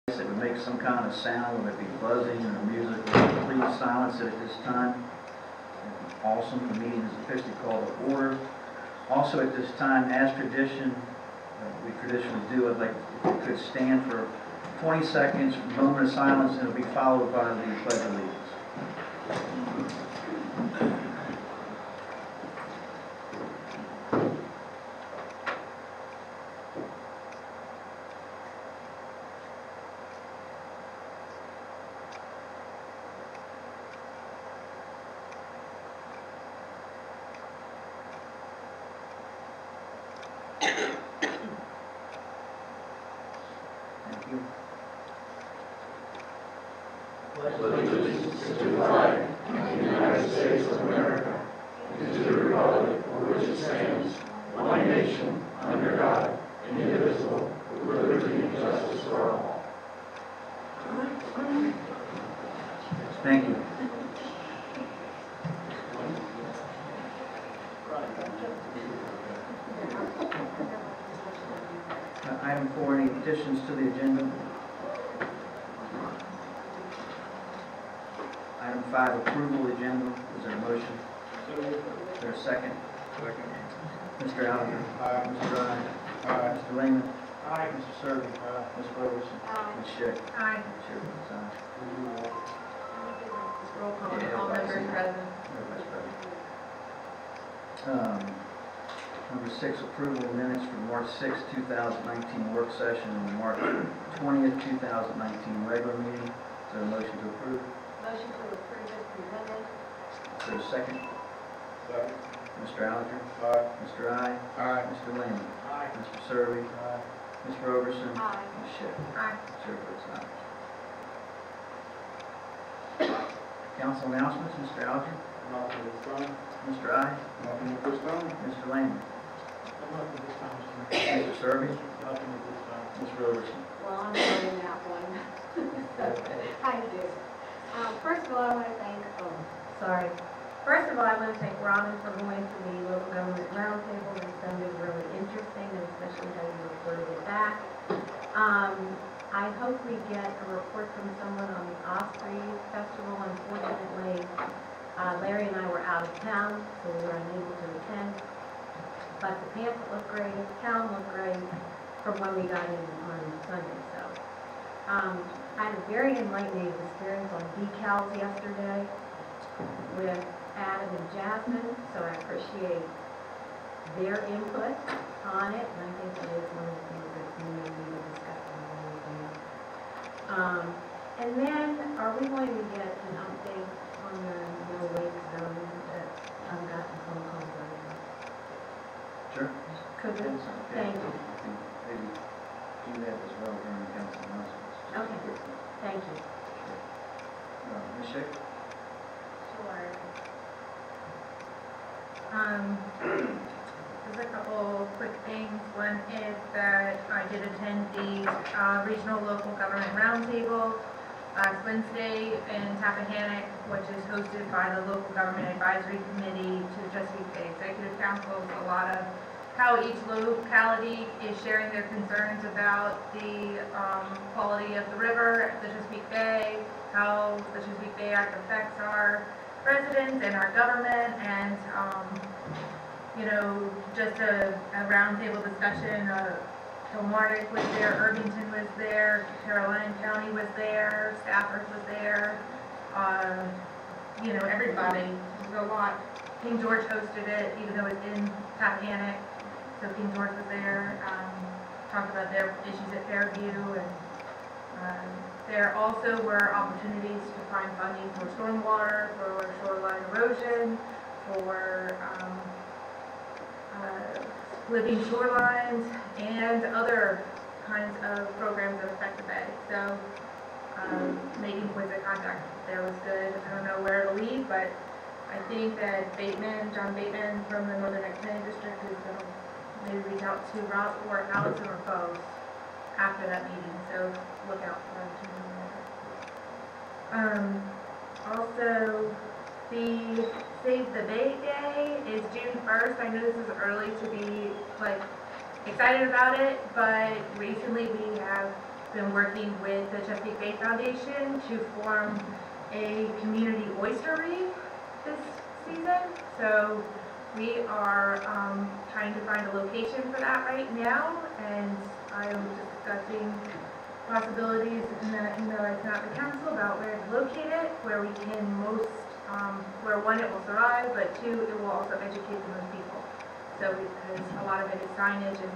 It would make some kind of sound, whether it be buzzing or music, please silence it at this time. Awesome. The meeting is officially called to order. Also at this time, as tradition, we traditionally do, I'd like if you could stand for 20 seconds, moment of silence, and it'll be followed by the Pledge of Allegiance. Thank you. Pledge allegiance to the flag of the United States of America and to the republic for which it stands, one nation, under God, indivisible, with liberty and justice for all. Thank you. Item 4, any additions to the agenda? Item 5, approval of the agenda. Is there a motion? Is there a second? Second. Mr. Alger? Aye. Mr. Ryan? Aye. Mr. Lehman? Aye. Mr. Serby? Ms. Roberson? Ms. Schick? Aye. Chair votes aye. Roll call, Yeah, all members everybody's- present. Everybody's present. Number 6, approval of minutes for March 6, 2019 work session and March 20th, 2019 regular meeting. Is there a motion to approve? Motion to approve as presented. Is there a second? Second. Mr. Alger? Aye. Mr. I? Aye. Mr. Lehman? Aye. Mr. Serby? Aye. Ms. Roberson? Aye. Ms. Schick? Aye. Chair votes aye. Council announcements, Mr. Alger? Nothing at this time. Mr. I? Nothing at this time. Mr. Lehman? Nothing at this time, Mr. Mr. Serby? Nothing at this time. Ms. Roberson? Well, I'm voting that one. I do. First of all, I want to thank, First of all, I want to thank Robin for going to the local government roundtable. It's something really interesting, and especially how you reported it back. I hope we get a report from someone on the Osprey Festival. Unfortunately, Larry and I were out of town, so we were unable to attend. But the pamphlet looked great, the town looked great from when we got in on Sunday. So I had a very enlightening experience on decals yesterday with Adam and Jasmine, so I appreciate their input on it, and I think that is one of the things that we may need to discuss on the meeting. And then, are we going to get an update on the no wake zone that I've gotten phone calls on? Sure. Could we? Thank you. I think maybe do that as well during the council announcements. Okay. Thank you. Ms. Schick? Sure. Just a couple quick things. One is that I did attend the Regional Local Government Roundtable last Wednesday in Tappahannock, which is hosted by the Local Government Advisory Committee to the Chesapeake Bay Executive Council. A lot of how each locality is sharing their concerns about the quality of the river, the Chesapeake Bay, how the Chesapeake Bay Act affects our residents and our government, and just a roundtable discussion. Kilmarnock was there, Irvington was there, Caroline County was there, staffers was there, everybody. It was a lot. King George hosted it, even though it's in Tappahannock. So King George was there, talked about their issues at Fairview, and there also were opportunities to find funding for stormwater, for shoreline erosion, for living shorelines, and other kinds of programs that affect the bay. So making points of contact there was good. I don't know where it'll lead, but I think that John Bateman from the Northern Extended District is going to maybe reach out to Rob or Allison or both after that meeting. So look out for them. Also, the Save the Bay Day is June 1st. I know this is early to be excited about it, but recently we have been working with the Chesapeake Bay Foundation to form a community oystery this season. So we are trying to find a location for that right now, and I am discussing possibilities in that email I sent out to council about where to locate it, where we can most, where one, it will survive, but two, it will also educate the most people. So because a lot of it is signage and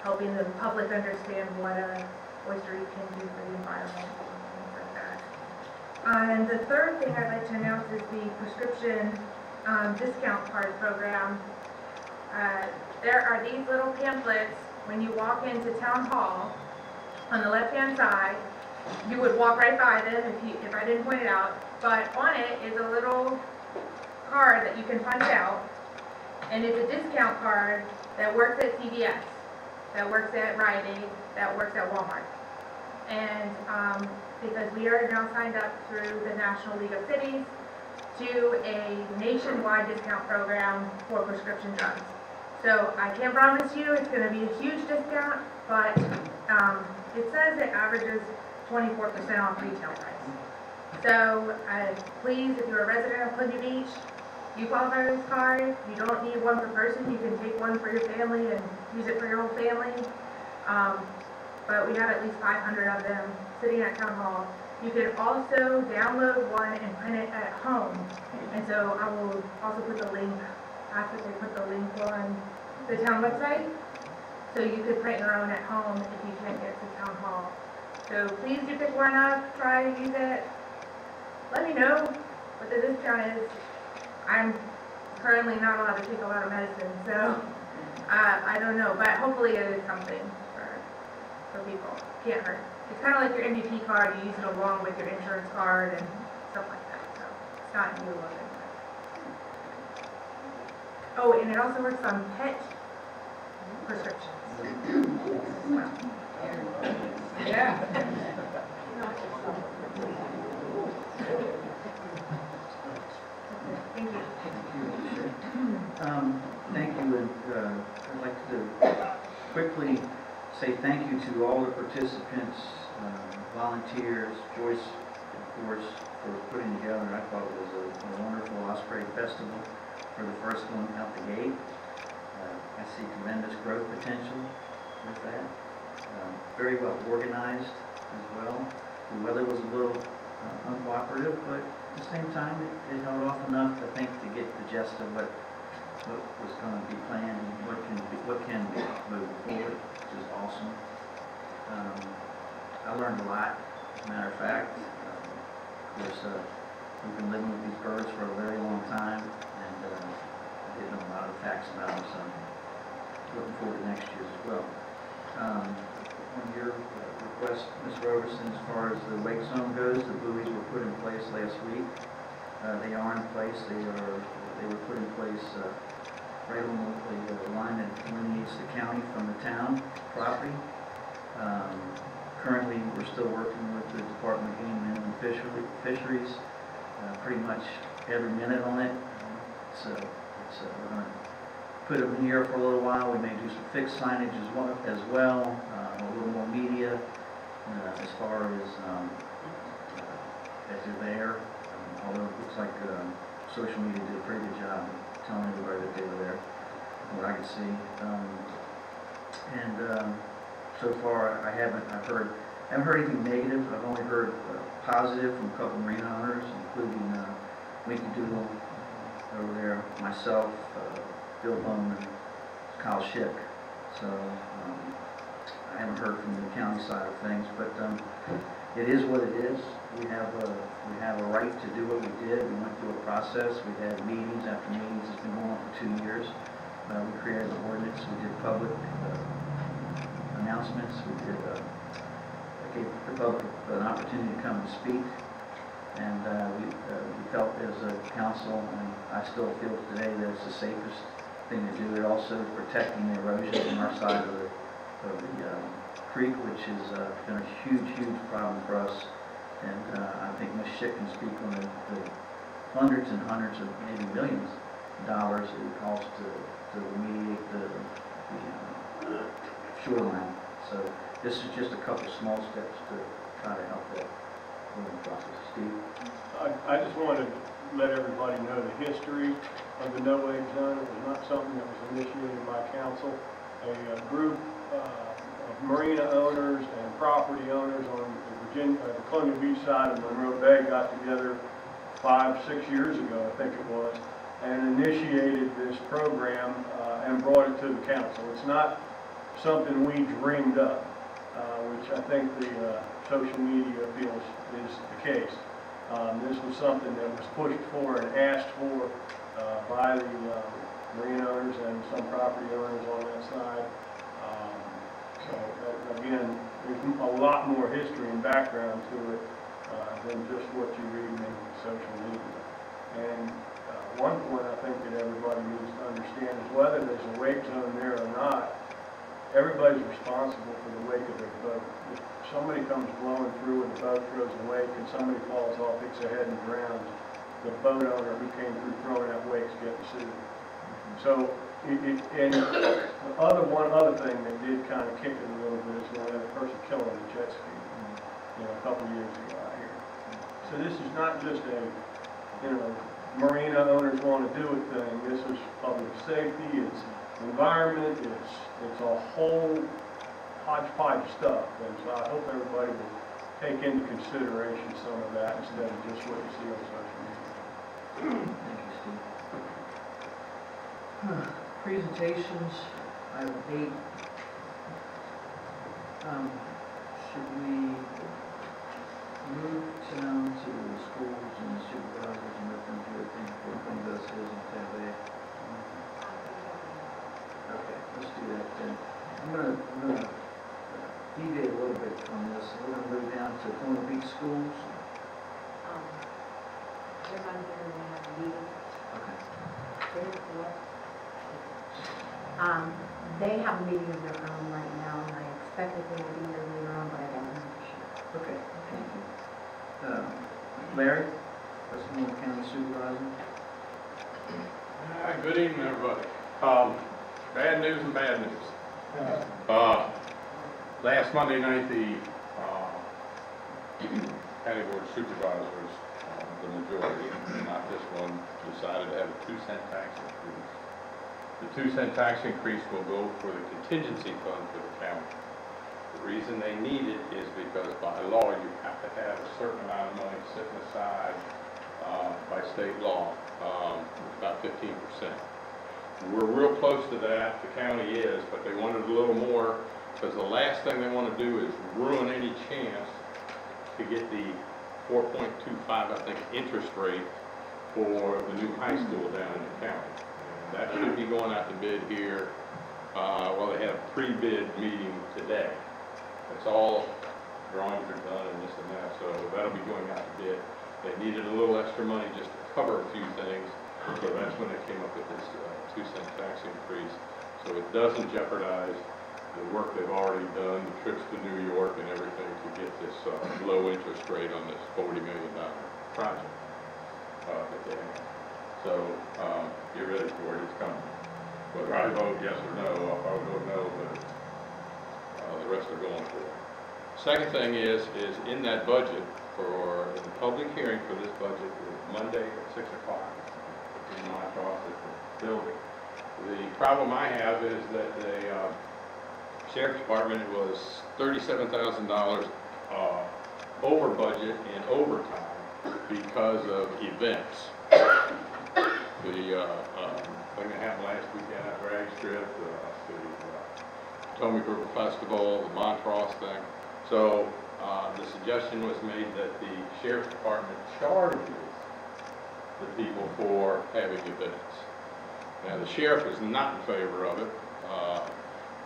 helping the public understand what a oystery can do for the environment and things like that. And the third thing I'd like to announce is the prescription discount card program. There are these little pamphlets when you walk into town hall. On the left-hand side, you would walk right by them if I didn't point it out, but on it is a little card that you can punch out, and it's a discount card that works at CVS, that works at Rite Aid, that works at Walmart. And because we are now signed up through the National League of Cities to a nationwide discount program for prescription drugs. So I can't promise you it's going to be a huge discount, but it says it averages 24% off retail price. So please, if you're a resident of Columbia Beach, you qualify for this card. You don't need one per person. You can take one for your family and use it for your whole family. But we have at least 500 of them sitting at Town Hall. You can also download one and print it at home. And so I will also put the link, after they put the link on the town website. So you could print your own at home if you can't get to Town Hall. So please do pick one up, try to use it. Let me know what the discount is. I'm currently not allowed to take a lot of medicine, so I don't know, but hopefully it is something for people. Can't hurt. It's kind of like your MVP card. You use it along with your insurance card and stuff like that. So it's not new of it. Oh, and it also works on pet prescriptions. Well, yeah. Thank you. Thank you, and I'd like to quickly say thank you to all the participants, volunteers, Joyce, of course, for putting together. I thought it was a wonderful Osprey Festival for the first one out the gate. I see tremendous growth potential with that. Very well organized as well. The weather was a little uncooperative, but at the same time, it held off enough, I think, to get the gist of what was going to be planned and what can be moving forward, which is awesome. I learned a lot, as a matter of fact. Of course, we've been living with these birds for a very long time, and I didn't know a lot of facts about them, so looking forward to next year as well. On your request, Ms. Roberson, as far as the wake zone goes, the buoys were put in place last week. They are in place. They were put in place right on the line that delineates the county from the town property. Currently, we're still working with the Department of Game and Fisheries, pretty much every minute on it. So we're going to put them here for a little while. We may do some fixed signage as well, a little more media as far as they're there. Although it looks like social media did a pretty good job of telling everybody that they were there, from what I could see. So far, I haven't heard anything negative. I've only heard positive from a couple marine owners, including Winky Doodle over there, myself, Bill Bowman, Kyle Schick. So I haven't heard from the county side of things, but it is what it is. We have a right to do what we did. We went through a process. We had meetings after meetings. It's been going on for 2 years. We created an ordinance. We did public announcements. We gave the public an opportunity to come and speak. And we felt as a council, and I still feel today, that it's the safest thing to do. It also is protecting the erosion on our side of the creek, which has been a huge problem for us. And I think Ms. Schick can speak on the hundreds and hundreds of, maybe millions of dollars it would cost to remediate the shoreline. So this is just a couple small steps to try to help that moving process. Steve? I just wanted to let everybody know the history of the no-wage zone. It was not something that was initiated by council. A group of marina owners and property owners on the Colonial Beach side of Monroe Bay got together 5-6 years ago, I think it was, and initiated this program and brought it to the council. It's not something we dreamed up, which I think the social media feels is the case. This was something that was pushed for and asked for by the marine owners and some property owners on that side. So again, there's a lot more history and background to it than just what you read in social media. And one point I think that everybody needs to understand is whether there's a wake zone there or not, everybody's responsible for the wake of their boat. If somebody comes blowing through and the boat throws a wake and somebody falls off, hits their head and drowns, the boat owner who came through throwing out wakes gets sued. So, and one other thing that did kind of kick it a little bit is when the person killed on the jet ski, a couple years ago out here. So this is not just a, marina owners want to do it thing. This is public safety, it's environment, it's a whole hodgepodge of stuff. And so I hope everybody will take into consideration some of that instead of just what you see on social media. Thank you, Steve. Presentations, I have 8. Should we move down to the schools and the supervisors and let them do their thing before we go to citizens tab A? Okay, let's do that then. I'm gonna deviate a little bit from this. We're gonna move down to Potomac Beach schools. They're not here, they have a meeting. Okay. They have a meeting of their own right now, and I expect that they will be here later on, but I don't know for sure. Okay, thank you. Larry, Westmoreland County Supervisor. Good evening, everybody. Bad news and bad news. Last Monday night, the County Board of Supervisors, the majority, not this one, decided to have a 2-cent tax increase. The 2-cent tax increase will go for the contingency fund for the county. The reason they need it is because by law, you have to have a certain amount of money sitting aside by state law, about 15%. We're real close to that, the county is, but they wanted a little more because the last thing they want to do is ruin any chance to get the 4.25, I think, interest rate for the new high school down in the county. And that should be going out to bid here. Well, they had a pre-bid meeting today. It's all drawings are done and this and that, so that'll be going out to bid. They needed a little extra money just to cover a few things, so that's when they came up with this 2-cent tax increase. So it doesn't jeopardize the work they've already done, the trips to New York and everything to get this low interest rate on this $40 million project that they have. So get ready for it, it's coming. Whether I vote yes or no, I'll probably vote no, but the rest are going for it. Second thing is in that budget for the public hearing for this budget is Monday at 6 o'clock in my office at the building. The problem I have is that the Sheriff's Department was $37,000 over budget in overtime because of events. The thing that happened last weekend at Drag Strip, the Potomac River Festival, the Montrose thing. So the suggestion was made that the Sheriff's Department charges the people for having events. Now the sheriff is not in favor of it.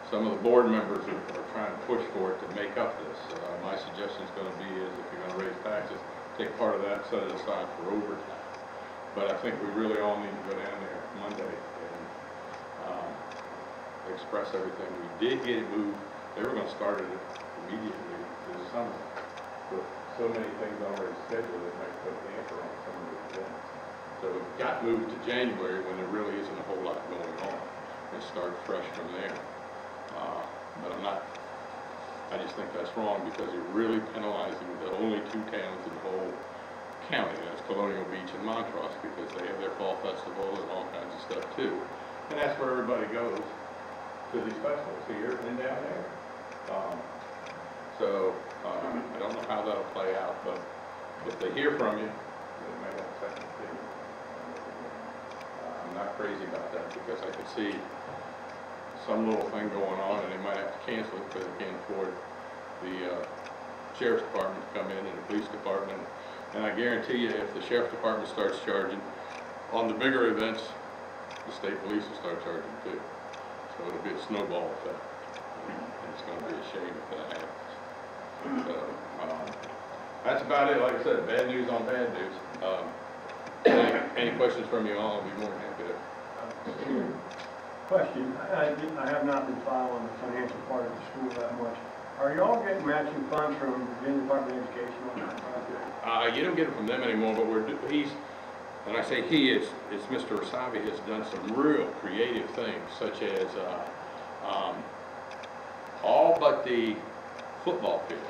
Some of the board members are trying to push for it to make up this. My suggestion is going to be is if you're going to raise taxes, take part of that, set it aside for overtime. But I think we really all need to go down there Monday and express everything. We did get it moved. They were going to start it immediately this summer. But so many things already scheduled, it might put a damper on some of the events. So it got moved to January when there really isn't a whole lot going on. And start fresh from there. But I'm not I just think that's wrong because you're really penalizing the only two towns in the whole county. That's Colonial Beach and Montrose, because they have their fall festival and all kinds of stuff too. And that's where everybody goes to these festivals here and down there. I don't know how that'll play out, but if they hear from you, they might have a second opinion. I'm not crazy about that because I could see some little thing going on and they might have to cancel it because they can't afford the sheriff's department to come in and the police department. And I guarantee you, if the sheriff's department starts charging on the bigger events, the state police will start charging too. So it'll be a snowball effect. And it's going to be a shame if that happens. So, that's about it. Like I said, bad news on bad news. Any questions from you all? I'll be more than happy to. Question, I have not been following the financial part of the school that much. Are y'all getting matching funds from the Virginia Department of Education on that project? You don't get it from them anymore, but and I say he is, it's Mr. Rasavi has done some real creative things, such as, all but the football field.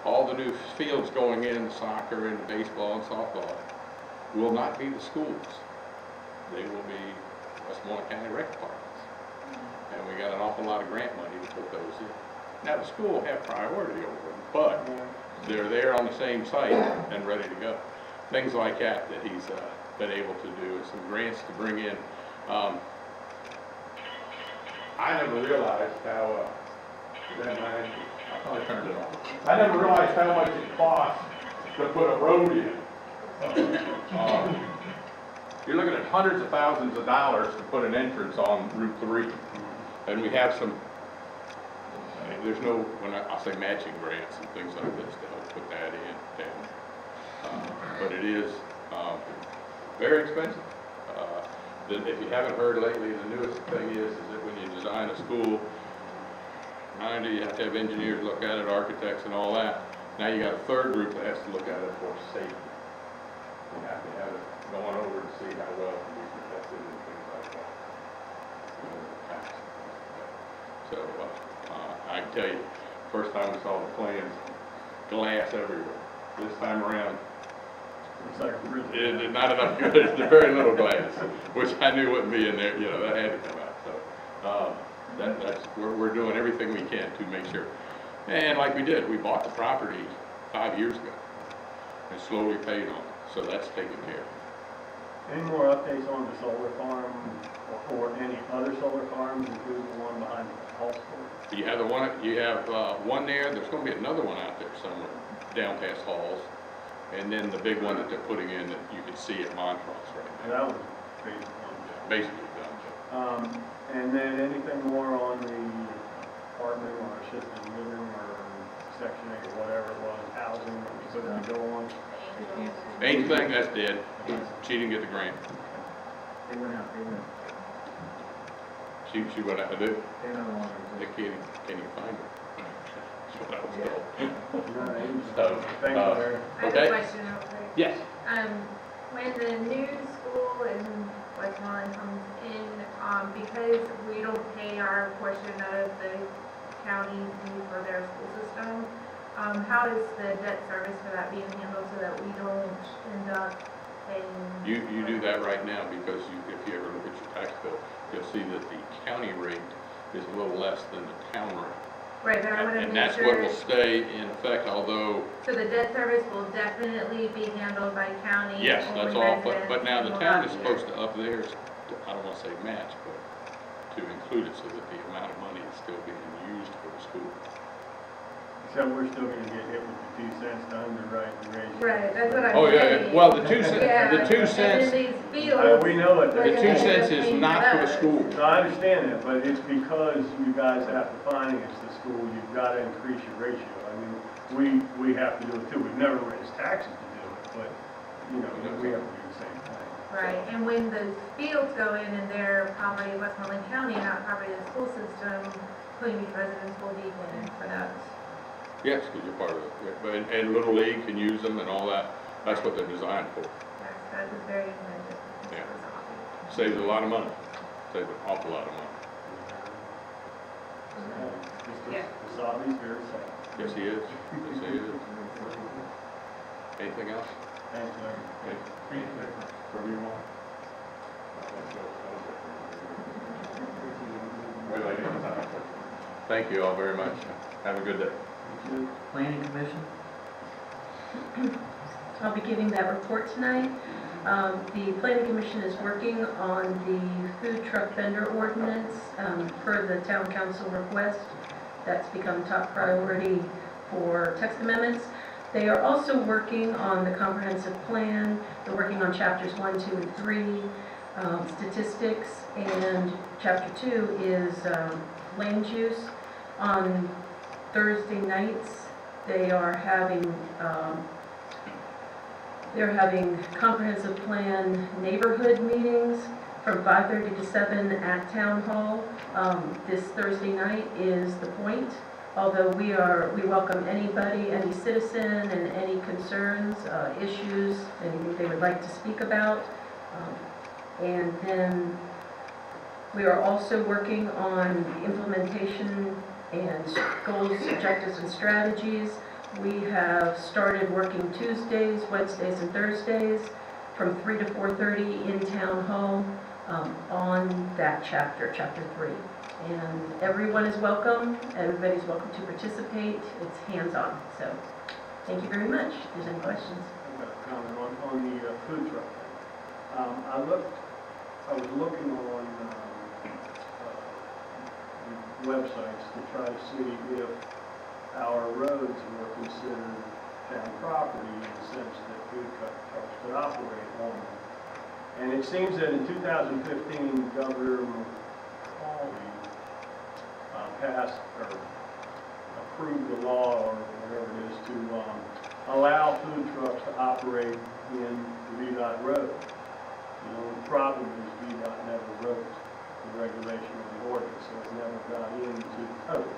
All the new fields going in, soccer and baseball and softball, will not be the schools. They will be Westmoreland County Rec Departments. And we got an awful lot of grant money to put those in. Now, the school will have priority over them, but they're there on the same site and ready to go. Things like that he's been able to do, and some grants to bring in. I never realized how, I probably turned it off. I never realized how much it costs to put a road in. You're looking at hundreds of thousands of dollars to put an entrance on Route 3. And we have some, there's no, when I say matching grants and things like this to help put that in. But it is very expensive. If you haven't heard lately, the newest thing is that when you design a school, mind you, you have to have engineers look at it, architects and all that. Now you got a third group that has to look at it for safety. You have to have it going over to see how well it can be protected and things like that. So I can tell you, first time we saw the plans, glass everywhere. This time around, It's like a prison. not enough good. There's very little glass, which I knew wouldn't be in there. You know, that had to come out. So we're doing everything we can to make sure. And like we did, we bought the property 5 years ago and slowly paid on it. So that's taken care of. Any more updates on the solar farm or any other solar farms, including the one behind the hall store? You have one there. There's going to be another one out there somewhere, down past Halls, and then the big one that they're putting in that you can see at Montrose right And now. that was Basically done. and then anything more on the apartment or assisted living or Section 8 or whatever it was, housing that we supposed to go on? Anything that's dead. She didn't get the grant. They went out, She went out to do. they no longer They exist. can't even find her. That's what I was told. So, thank you, Larry. I have Okay. a question real quick. Yes. When the new school in Westmoreland comes in, because we don't pay our portion of the county's fee for their school system, how is the debt service for that being handled so that we don't end up paying? You do that right now because if you ever look at your tax bill, you'll see that the county rate is a little less than the town rate. Right, but I want to And make that's what sure, will stay in effect, although, so the debt service will definitely be handled by county. yes, that's only all, residents but now the will town not is be supposed to up theirs, I don't want to say match, but to include it so that the amount of money is still being used for the school. So we're still gonna get hit with the 2 cents to underwrite the ratio. Right, that's what I'm Oh, yeah, saying. well, the 2 cents, Yeah, the 2 and cents, then these fields, We know it. the 2 cents is not for the school. No, I understand that, but it's because you guys have to finance the school, you've got to increase your ratio. I mean, we have to do it too. We've never raised taxes to do it, but, you know, we have to do the same thing. right, and when those fields go in and they're property of Westmoreland County and not property of the school system, Queen Beach residents will be paying for those. Yes, because you're part of it, yeah. And Little League can use them and all that, that's what they're designed for. Yes, that is very commended. Yeah. Saves a lot of money, saves an awful lot of money. Yeah. Mr. Wasabi's very sad. Yes, he is. Yes, he is. Anything else? Thank you, Larry. Okay. Wherever you want. Thank you all very much. Have a good day. Planning Commission? I'll be giving that report tonight. The Planning Commission is working on the food truck vendor ordinance per the town council request. That's become top priority for text amendments. They are also working on the comprehensive plan. They're working on chapters 1, 2, and 3, statistics, and chapter 2 is land use. On Thursday nights, they're having comprehensive plan neighborhood meetings from 5:30 to 7 at Town Hall. This Thursday night is the point. Although we welcome anybody, any citizen, and any concerns, issues, anything they would like to speak about. And then we are also working on implementation and goals, objectives, and strategies. We have started working Tuesdays, Wednesdays, and Thursdays from 3 to 4:30 in Town Hall on that chapter 3. And everyone is welcome. Everybody's welcome to participate. It's hands-on. So thank you very much. If there's any questions. I've got a comment on the food truck thing. I was looking on websites to try to see if our roads were considered town property in the sense that food trucks could operate on them. And it seems that in 2015, Governor McCauley passed or approved the law or whatever it is to allow food trucks to operate in the VDOT road. The only problem is VDOT never wrote the regulation of the ordinance, so it never got into the code.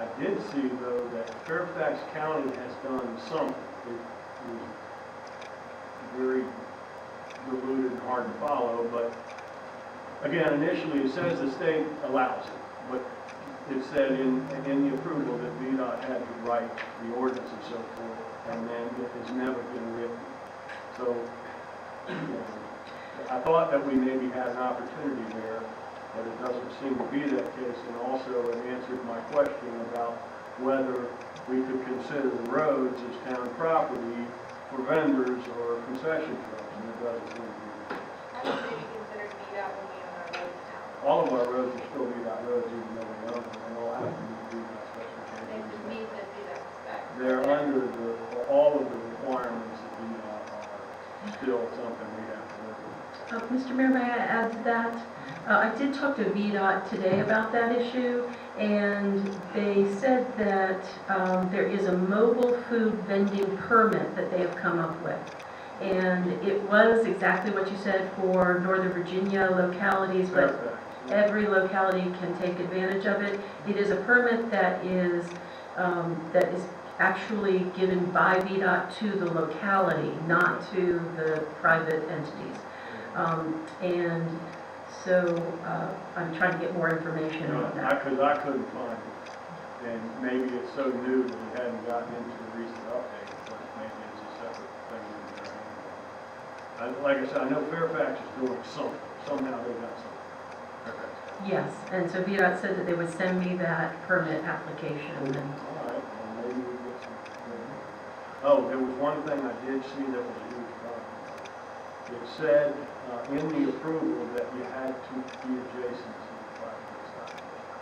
I did see, though, that Fairfax County has done something. It was very diluted and hard to follow, but again, initially it says the state allows it, but it said in the approval that VDOT had to write the ordinance and so forth, and then it has never been written. So I thought that we maybe had an opportunity there, but it doesn't seem to be that case. And also it answered my question about whether we could consider the roads as town property for vendors or concession trucks, and it doesn't seem to be the case. I would say we consider VDOT when we own our roads now. All of our roads are still VDOT roads, even though we own them, and all have to meet VDOT They specifications. would meet the VDOT spec. They're under all of the requirements of VDOT are still something we have to work with. Mr. Mayor, may I add to that? I did talk to VDOT today about that issue, and they said that there is a mobile food vending permit that they have come up with. And it was exactly what you said for Northern Virginia localities, but every locality can take advantage of it. It is a permit that is actually given by VDOT to the locality, not to the private entities. And so I'm trying to get more information on that. Because I couldn't find it. And maybe it's so new that we hadn't gotten into the recent update, but maybe it's a separate thing in their hands. Like I said, I know Fairfax is doing something. Somehow they got something. Fairfax. Yes, and so VDOT said that they would send me that permit application. And All right, well, maybe we get some. Oh, there was one thing I did see that was a huge problem. It said in the approval that you had to be adjacent to the 5-foot sidewalk.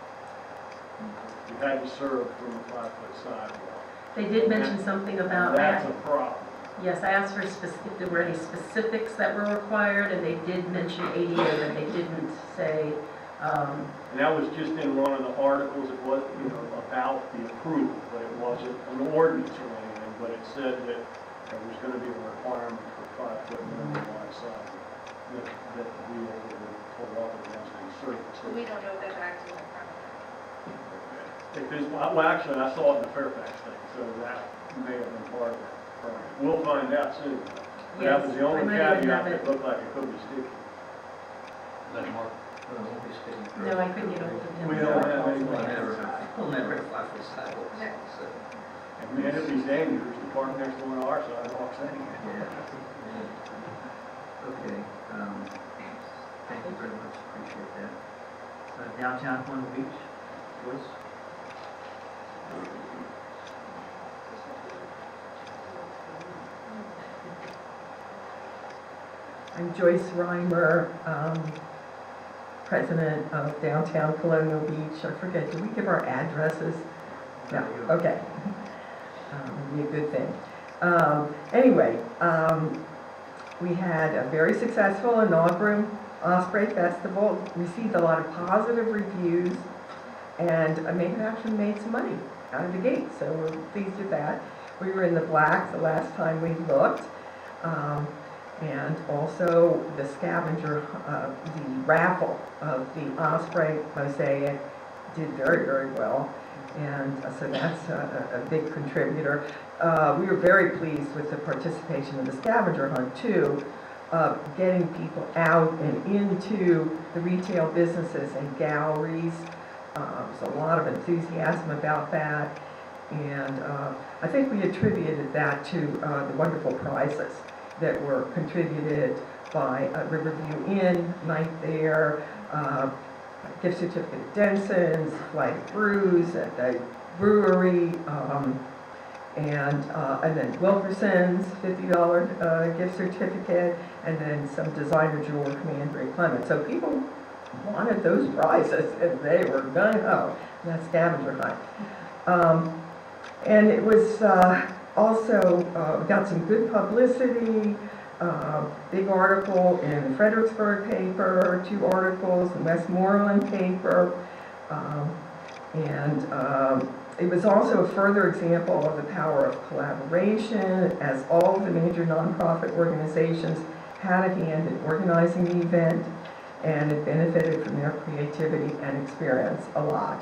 You had to serve from the 5-foot sidewalk. they did mention something about That's that. a problem. Yes, I asked for if there were any specifics that were required, and they did mention ADA, but they didn't say, And that was just in one of the articles. It was, about the approval, but it wasn't an ordinance or anything, but it said that there was going to be a requirement for 5-foot minimum wide sidewalk that the vehicle would pull up against and serve. So we don't know if that's actually a permit. Well, actually, I saw it in the Fairfax thing, so that may have been part of it. We'll find out soon. But that was the only Yes, I might even caveat have it. that looked like it could be sticky. Is that Mark? Well, it won't be speaking for No, I couldn't get hold of him. We don't have We'll any. never have 5-foot sidewalks, so. And man, it'd be dangerous to park next to one of our sidewalks anyway. Yeah. Okay, thank you very much, appreciate that. Downtown Point Beach, Joyce? I'm Joyce Reimer, president of Downtown Colonial Beach. I forget, do we give our addresses? No, okay. Would be a good thing. Anyway, we had a very successful inaugural Osprey Festival, received a lot of positive reviews, and maybe actually made some money out of the gate, so we're pleased with that. We were in the black the last time we looked. And also the scavenger, the raffle of the Osprey mosaic did very, very well. And so that's a big contributor. We were very pleased with the participation of the scavenger hunt too, getting people out and into the retail businesses and galleries. There's a lot of enthusiasm about that. And I think we attributed that to the wonderful prizes that were contributed by Riverview Inn, Night There, gift certificate at Denson's, Flag Brews at the brewery, and then Wilkerson's $50 gift certificate, and then some designer jeweler from Andrea Clement. So people wanted those prizes, and they were gung-ho. That scavenger hunt. And it was also got some good publicity, big article in the Fredericksburg paper, 2 articles in Westmoreland paper, and it was also a further example of the power of collaboration, as all of the major nonprofit organizations had a hand in organizing the event, and it benefited from their creativity and experience a lot.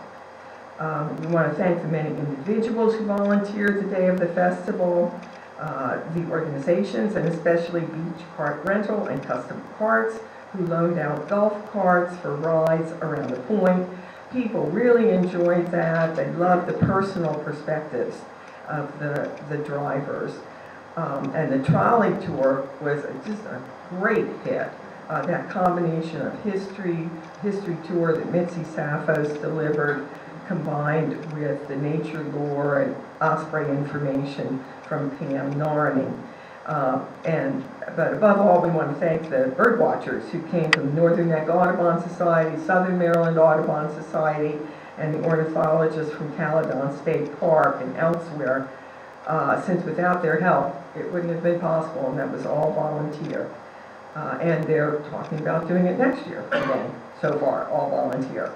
We want to thank the many individuals who volunteered the day of the festival, the organizations, and especially Beach Cart Rental and Custom Carts, who loaned out golf carts for rides around the point. People really enjoyed that. They loved the personal perspectives of the drivers. And the trolley tour was just a great hit. That combination of history tour that Mitzi Sappos delivered, combined with the nature lore and Osprey information from Pam Narney. But above all, we want to thank the bird watchers who came from the Northern Neck Audubon Society, Southern Maryland Audubon Society, and the ornithologists from Caledon State Park and elsewhere, since without their help, it wouldn't have been possible, and that was all volunteer. And they're talking about doing it next year again, so far, all volunteer.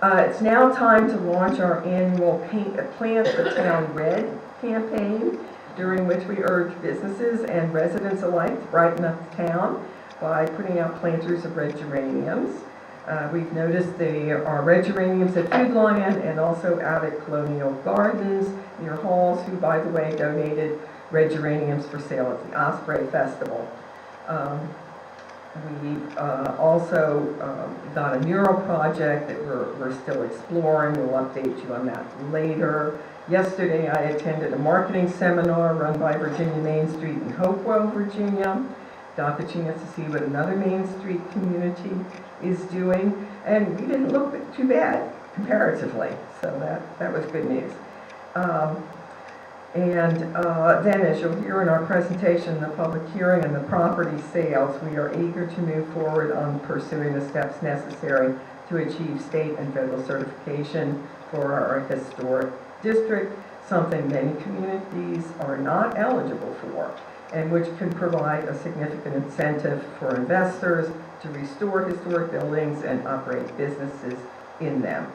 It's now time to launch our annual Plant the Town Red campaign, during which we urge businesses and residents alike to brighten up the town by putting out planters of red geraniums. We've noticed there are red geraniums at Food Lion and also out at Colonial Gardens near Halls, who, by the way, donated red geraniums for sale at the Osprey Festival. We've also got a mural project that we're still exploring. We'll update you on that later. Yesterday, I attended a marketing seminar run by Virginia Main Street in Hopewell, Virginia. Got the chance to see what another Main Street community is doing, and we didn't look too bad comparatively, so that was good news. Then, as you'll hear in our presentation, the public hearing and the property sales, we are eager to move forward on pursuing the steps necessary to achieve state and federal certification for our historic district, something many communities are not eligible for, and which can provide a significant incentive for investors to restore historic buildings and operate businesses in them.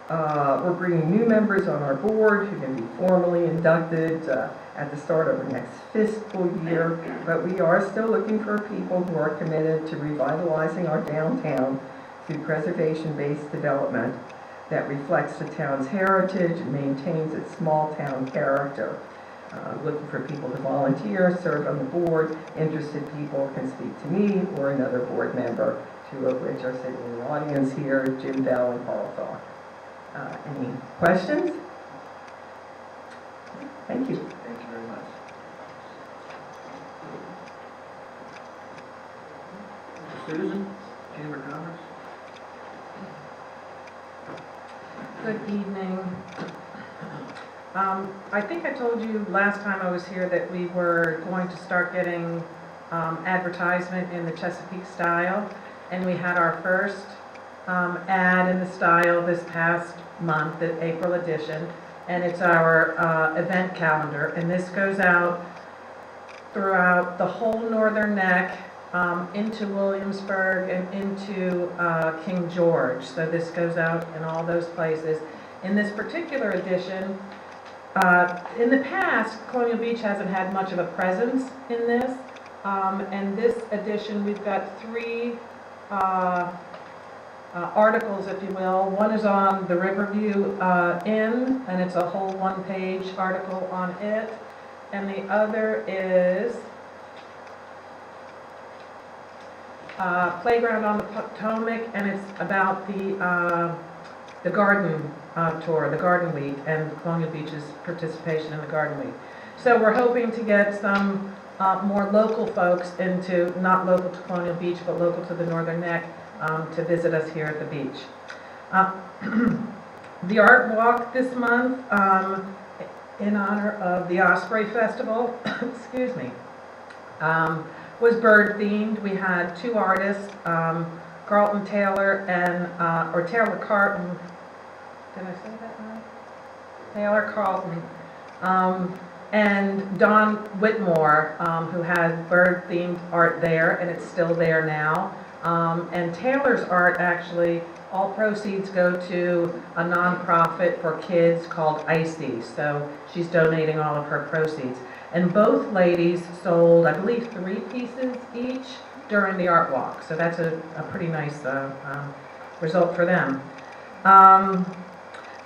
We're bringing new members on our board who can be formally inducted at the start of our next fiscal year, but we are still looking for people who are committed to revitalizing our downtown through preservation-based development that reflects the town's heritage and maintains its small town character. Looking for people to volunteer, serve on the board. Interested people can speak to me or another board member two of which are sitting in the audience here, Jim Bell and Paul Thaw. Any questions? Thank you. Thank you very much. Susan, Chamber of Commerce? Good evening. I think I told you last time I was here that we were going to start getting advertisement in the Chesapeake style, and we had our first ad in the style this past month, the April edition, and it's our event calendar, and this goes out throughout the whole northern neck, into Williamsburg and into King George. So this goes out in all those places. In this particular edition, in the past, Colonial Beach hasn't had much of a presence in this, and this edition we've got three articles, if you will. One is on the Riverview Inn, and it's a whole one-page article on it, and the other is Playground on the Potomac, and it's about the garden tour, the Garden Week, and Colonial Beach's participation in the Garden Week. So we're hoping to get some more local folks into, not local to Colonial Beach, but local to the Northern Neck, to visit us here at the beach. The Art Walk this month, in honor of the Osprey Festival, excuse me, was bird themed. We had two artists, Carlton Taylor and, or Taylor Carlton, did I say that right? Taylor Carlton, and Don Whitmore, who had bird themed art there, and it's still there now. And Taylor's art, actually, all proceeds go to a nonprofit for kids called Icy, so she's donating all of her proceeds. And both ladies sold, I believe, 3 pieces each during the art walk. So that's a pretty nice result for them.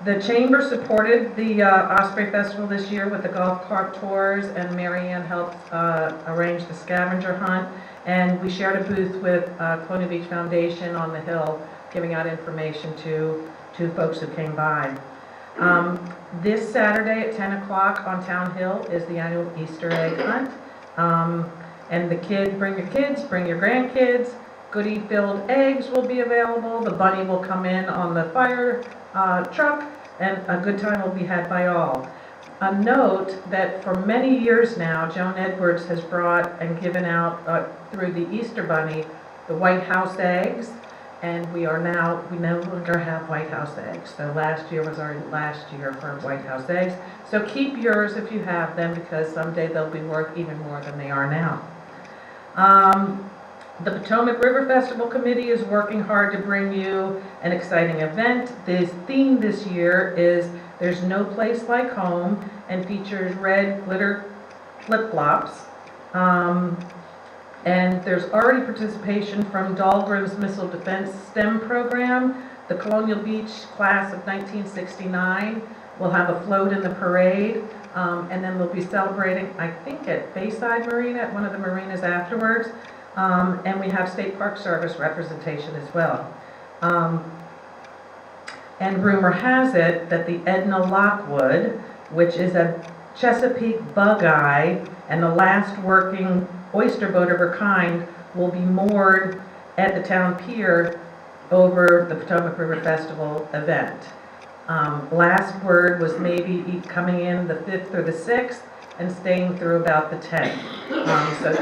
The Chamber supported the Osprey Festival this year with the golf cart tours, and Marianne helped arrange the scavenger hunt. And we shared a booth with Colonial Beach Foundation on the hill, giving out information to folks who came by. This Saturday at 10 o'clock on Town Hill is the annual Easter egg hunt. And bring your kids, bring your grandkids. Goodie-filled eggs will be available. The bunny will come in on the fire truck, and a good time will be had by all. A note that for many years now, Joan Edwards has brought and given out through the Easter Bunny the White House eggs. And we no longer have White House eggs. So last year was our last year for White House eggs. So keep yours if you have them, because someday they'll be worth even more than they are now. The Potomac River Festival Committee is working hard to bring you an exciting event. The theme this year is There's No Place Like Home, and features red glitter flip-flops. And there's already participation from Dahlgren's Missile Defense STEM program. The Colonial Beach class of 1969 will have a float in the parade, and then we'll be celebrating, I think, at Bayside Marina, at one of the marinas afterwards. And we have State Park Service representation as well. And rumor has it that the Edna Lockwood, which is a Chesapeake bug-eye and the last working oyster boat of her kind, will be moored at the town pier over the Potomac River Festival event. Last word was maybe coming in the 5th or the 6th and staying through about the 10th.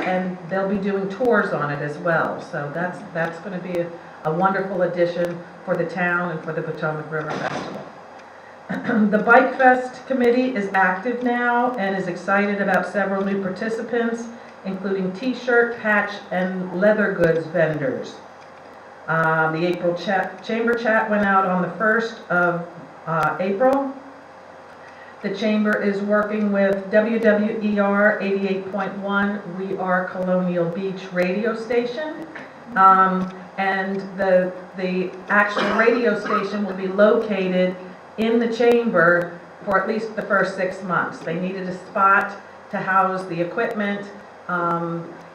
And they'll be doing tours on it as well. So that's going to be a wonderful addition for the town and for the Potomac River Festival. The Bike Fest Committee is active now and is excited about several new participants, including t-shirt, patch, and leather goods vendors. The April Chamber Chat went out on the 1st of April. The Chamber is working with WWER 88.1 We Are Colonial Beach radio station. And the actual radio station will be located in the Chamber for at least the first 6 months. They needed a spot to house the equipment.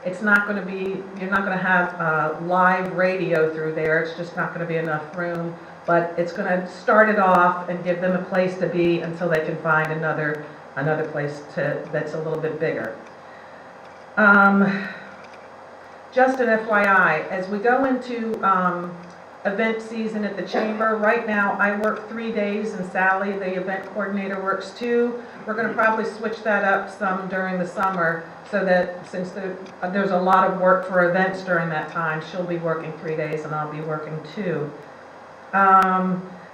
It's not going to be, you're not going to have live radio through there. It's just not going to be enough room. But it's going to start it off and give them a place to be until they can find another place that's a little bit bigger. Just an FYI, as we go into event season at the chamber, right now I work 3 days and Sally, the event coordinator, works 2. We're going to probably switch that up some during the summer so that since there's a lot of work for events during that time, she'll be working 3 days and I'll be working 2.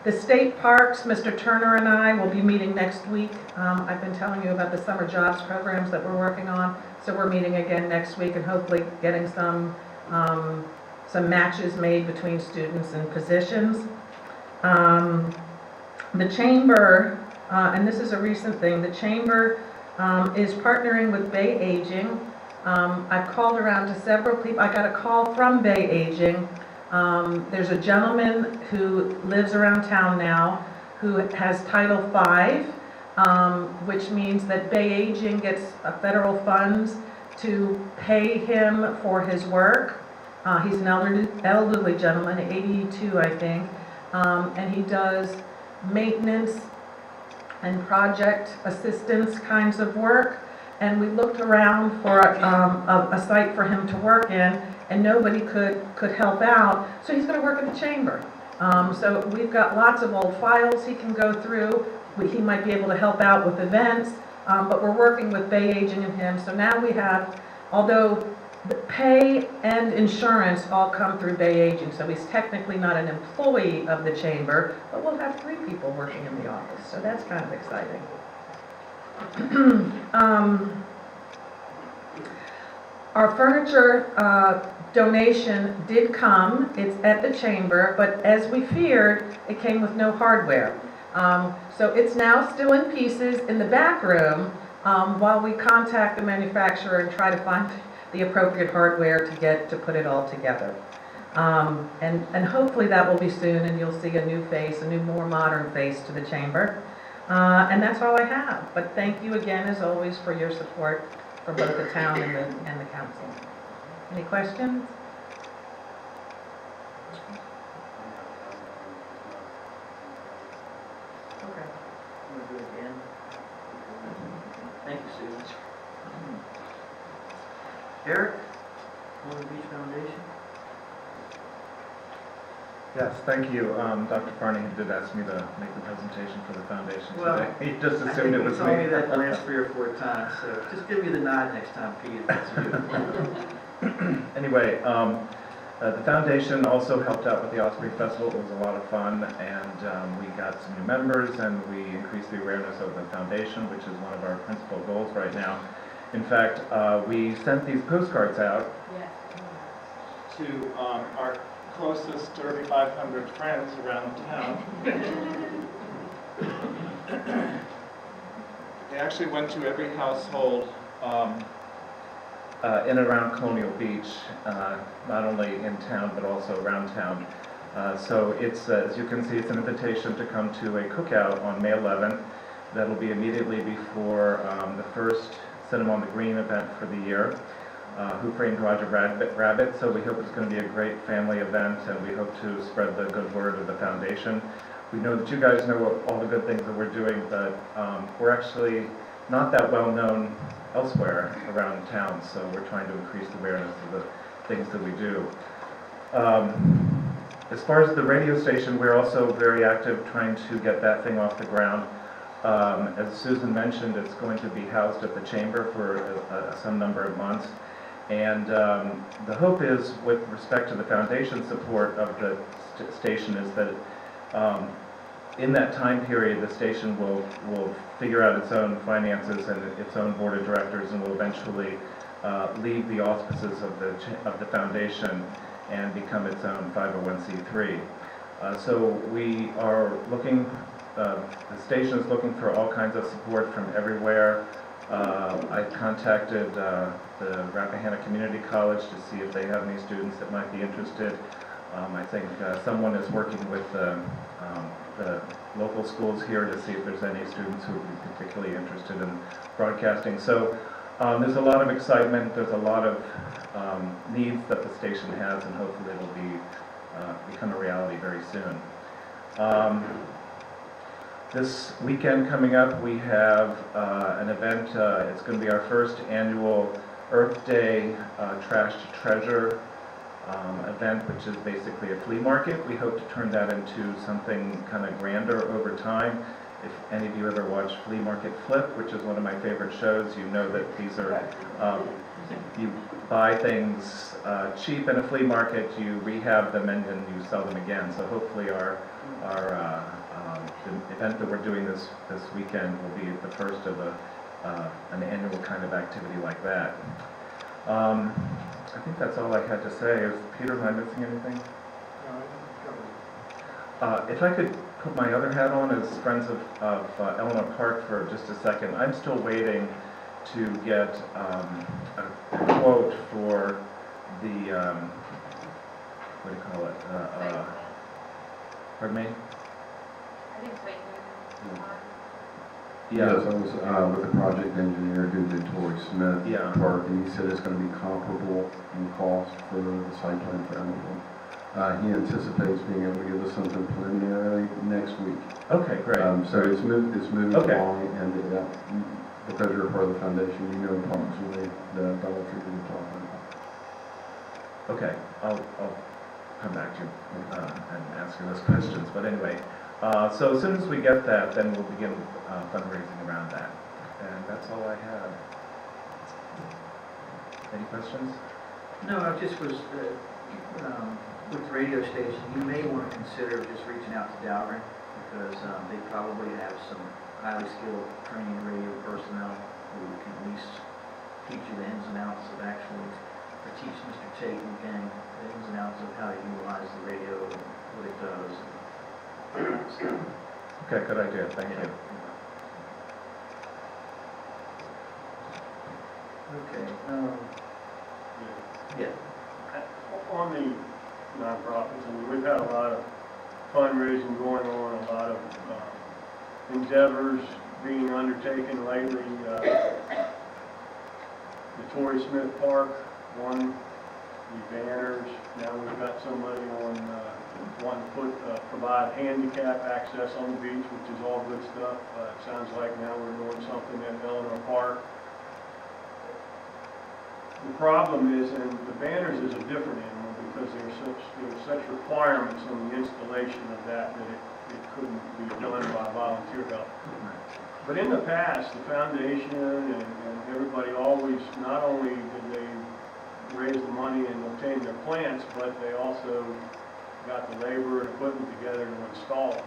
The state parks, Mr. Turner and I will be meeting next week. I've been telling you about the summer jobs programs that we're working on. So we're meeting again next week and hopefully getting some matches made between students and positions. The chamber, and this is a recent thing, the chamber is partnering with Bay Aging. I've called around to several people. I got a call from Bay Aging. There's a gentleman who lives around town now who has Title V, which means that Bay Aging gets federal funds to pay him for his work. He's an elderly gentleman, 82 I think, and he does maintenance and project assistance kinds of work. And we looked around for a site for him to work in, and nobody could help out, so he's going to work at the chamber. So we've got lots of old files he can go through. He might be able to help out with events, but we're working with Bay Aging and him. So now we have, although the pay and insurance all come through Bay Aging, so he's technically not an employee of the chamber, but we'll have 3 people working in the office, so that's kind of exciting. Our furniture donation did come. It's at the chamber, but as we feared, it came with no hardware. So it's now still in pieces in the back room while we contact the manufacturer and try to find the appropriate hardware to put it all together. And hopefully that will be soon, and you'll see a new face, a new, more modern face to the chamber. And that's all I have. But thank you again, as always, for your support for both the town and the council. Any questions? Okay. I'm gonna do it again. Thank you, Susan. Eric, Golden Beach Foundation? Yes, thank you. Dr. Farney did ask me to make the presentation for the foundation Well, today. He just I assumed think it you was told me me. that the last 3 or 4 times, so just give me the nod next time, Pete, if that's you. Anyway, the foundation also helped out with the Osprey Festival. It was a lot of fun, and we got some new members, and we increased the awareness of the foundation, which is one of our principal goals right now. In fact, we sent these postcards out to our closest 3,500 friends around town. They actually went to every household in and around Colonial Beach, not only in town but also around town. So it's, as you can see, it's an invitation to come to a cookout on May 11th. That'll be immediately before the first Cinema on the Green event for the year. Who Framed Roger Rabbit, so we hope it's going to be a great family event, and we hope to spread the good word of the foundation. We know that you guys know all the good things that we're doing, but we're actually not that well known elsewhere around town, so we're trying to increase the awareness of the things that we do. As far as the radio station, we're also very active trying to get that thing off the ground. As Susan mentioned, it's going to be housed at the chamber for some number of months. And the hope is, with respect to the foundation support of the station, is that in that time period, the station will figure out its own finances and its own board of directors, and will eventually leave the auspices of the foundation and become its own 501c3. So we are looking, the station is looking for all kinds of support from everywhere. I contacted the Rappahannock Community College to see if they have any students that might be interested. I think someone is working with the local schools here to see if there's any students who would be particularly interested in broadcasting. So There's a lot of excitement, there's a lot of needs that the station has, and hopefully it'll become a reality very soon. This weekend coming up, we have an event. It's going to be our first annual Earth Day Trash to Treasure event, which is basically a flea market. We hope to turn that into something kind of grander over time. If any of you ever watch Flea Market Flip, which is one of my favorite shows, you know that these are, you buy things cheap in a flea market, you rehab them, and then you sell them again. So hopefully our the event that we're doing this weekend will be the first of an annual kind of activity like that. I think that's all I had to say. Peter, am I missing anything? No, I think it's covered. If I could put my other hat on as Friends of Eleanor Park for just a second, I'm still waiting to get a quote for the, what do you call it? Pardon me? I think so. Yes, I was with the project engineer who did Torrey Smith Yeah. Park, and he said it's going to be comparable in cost for the site plan for Emerald. He anticipates being able to give us something preliminary next week. Okay, great. So it's moving Okay. along, and because you're part of the foundation, you know approximately the dollar figure we're talking about. Okay, I'll come back to you and ask you those questions. But anyway, so as soon as we get that, then we'll begin fundraising around that. And that's all I had. Any questions? No, I just was, with the radio station, you may want to consider just reaching out to Dalvin, because they probably have some highly skilled trained radio personnel who can at least teach you the ins and outs of actually, or teach Mr. Tate and gang the ins and outs of how to utilize the radio and what it does. Okay, good idea. Thank you. Okay, yeah. On the nonprofits, I mean, we've had a lot of fundraising going on, a lot of endeavors being undertaken lately. The Torrey Smith Park, the banners. Now we've got somebody wanting to provide handicap access on the beach, which is all good stuff. It sounds like now we're doing something at Eleanor Park. The problem is, and the banners is a different animal, because there's such requirements on the installation of that it couldn't be done by volunteer help. But in the past, the foundation and everybody always, not only did they raise the money and obtain their plants, but they also got the labor and equipment together to install them.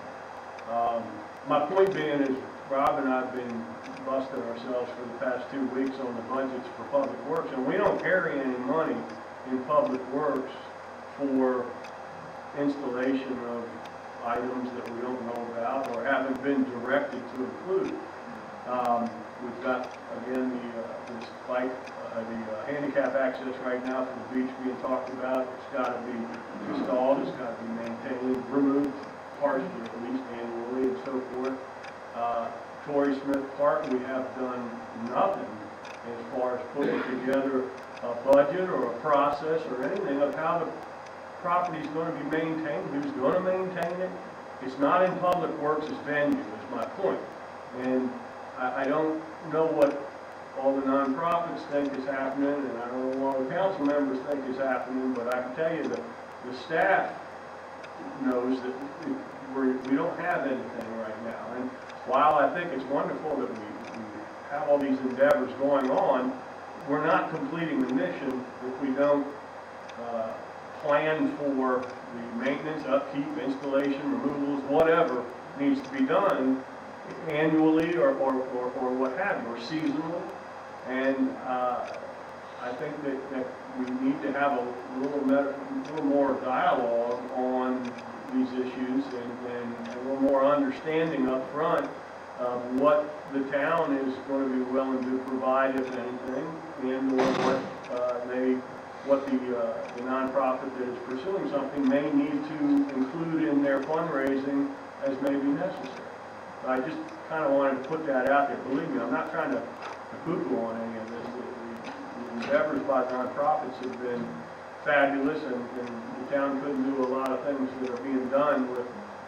My point being is, Rob and I have been busting ourselves for the past 2 weeks on the budgets for public works, and we don't carry any money in public works for installation of items that we don't know about or haven't been directed to include. We've got, again, the handicap access right now for the beach being talked about. It's got to be installed, it's got to be maintained, removed partially at least annually, and so forth. Torrey Smith Park, we have done nothing as far as putting together a budget or a process or anything of how the property is going to be maintained, who's going to maintain it. It's not in Public Works' venue, is my point. And I don't know what all the nonprofits think is happening, and I don't know what all the council members think is happening, but I can tell you that the staff knows that we don't have anything right now. And while I think it's wonderful that we have all these endeavors going on, we're not completing the mission if we don't plan for the maintenance, upkeep, installation, removals, whatever needs to be done annually or what have you, or seasonally. And I think that we need to have a little more dialogue on these issues and a little more understanding up front of what the town is going to be willing to provide, if anything, and or what the nonprofit that is pursuing something may need to include in their fundraising as may be necessary. I just kind of wanted to put that out there. Believe me, I'm not trying to poo-poo on any of this. endeavors by nonprofits have been fabulous, and the town couldn't do a lot of things that are being done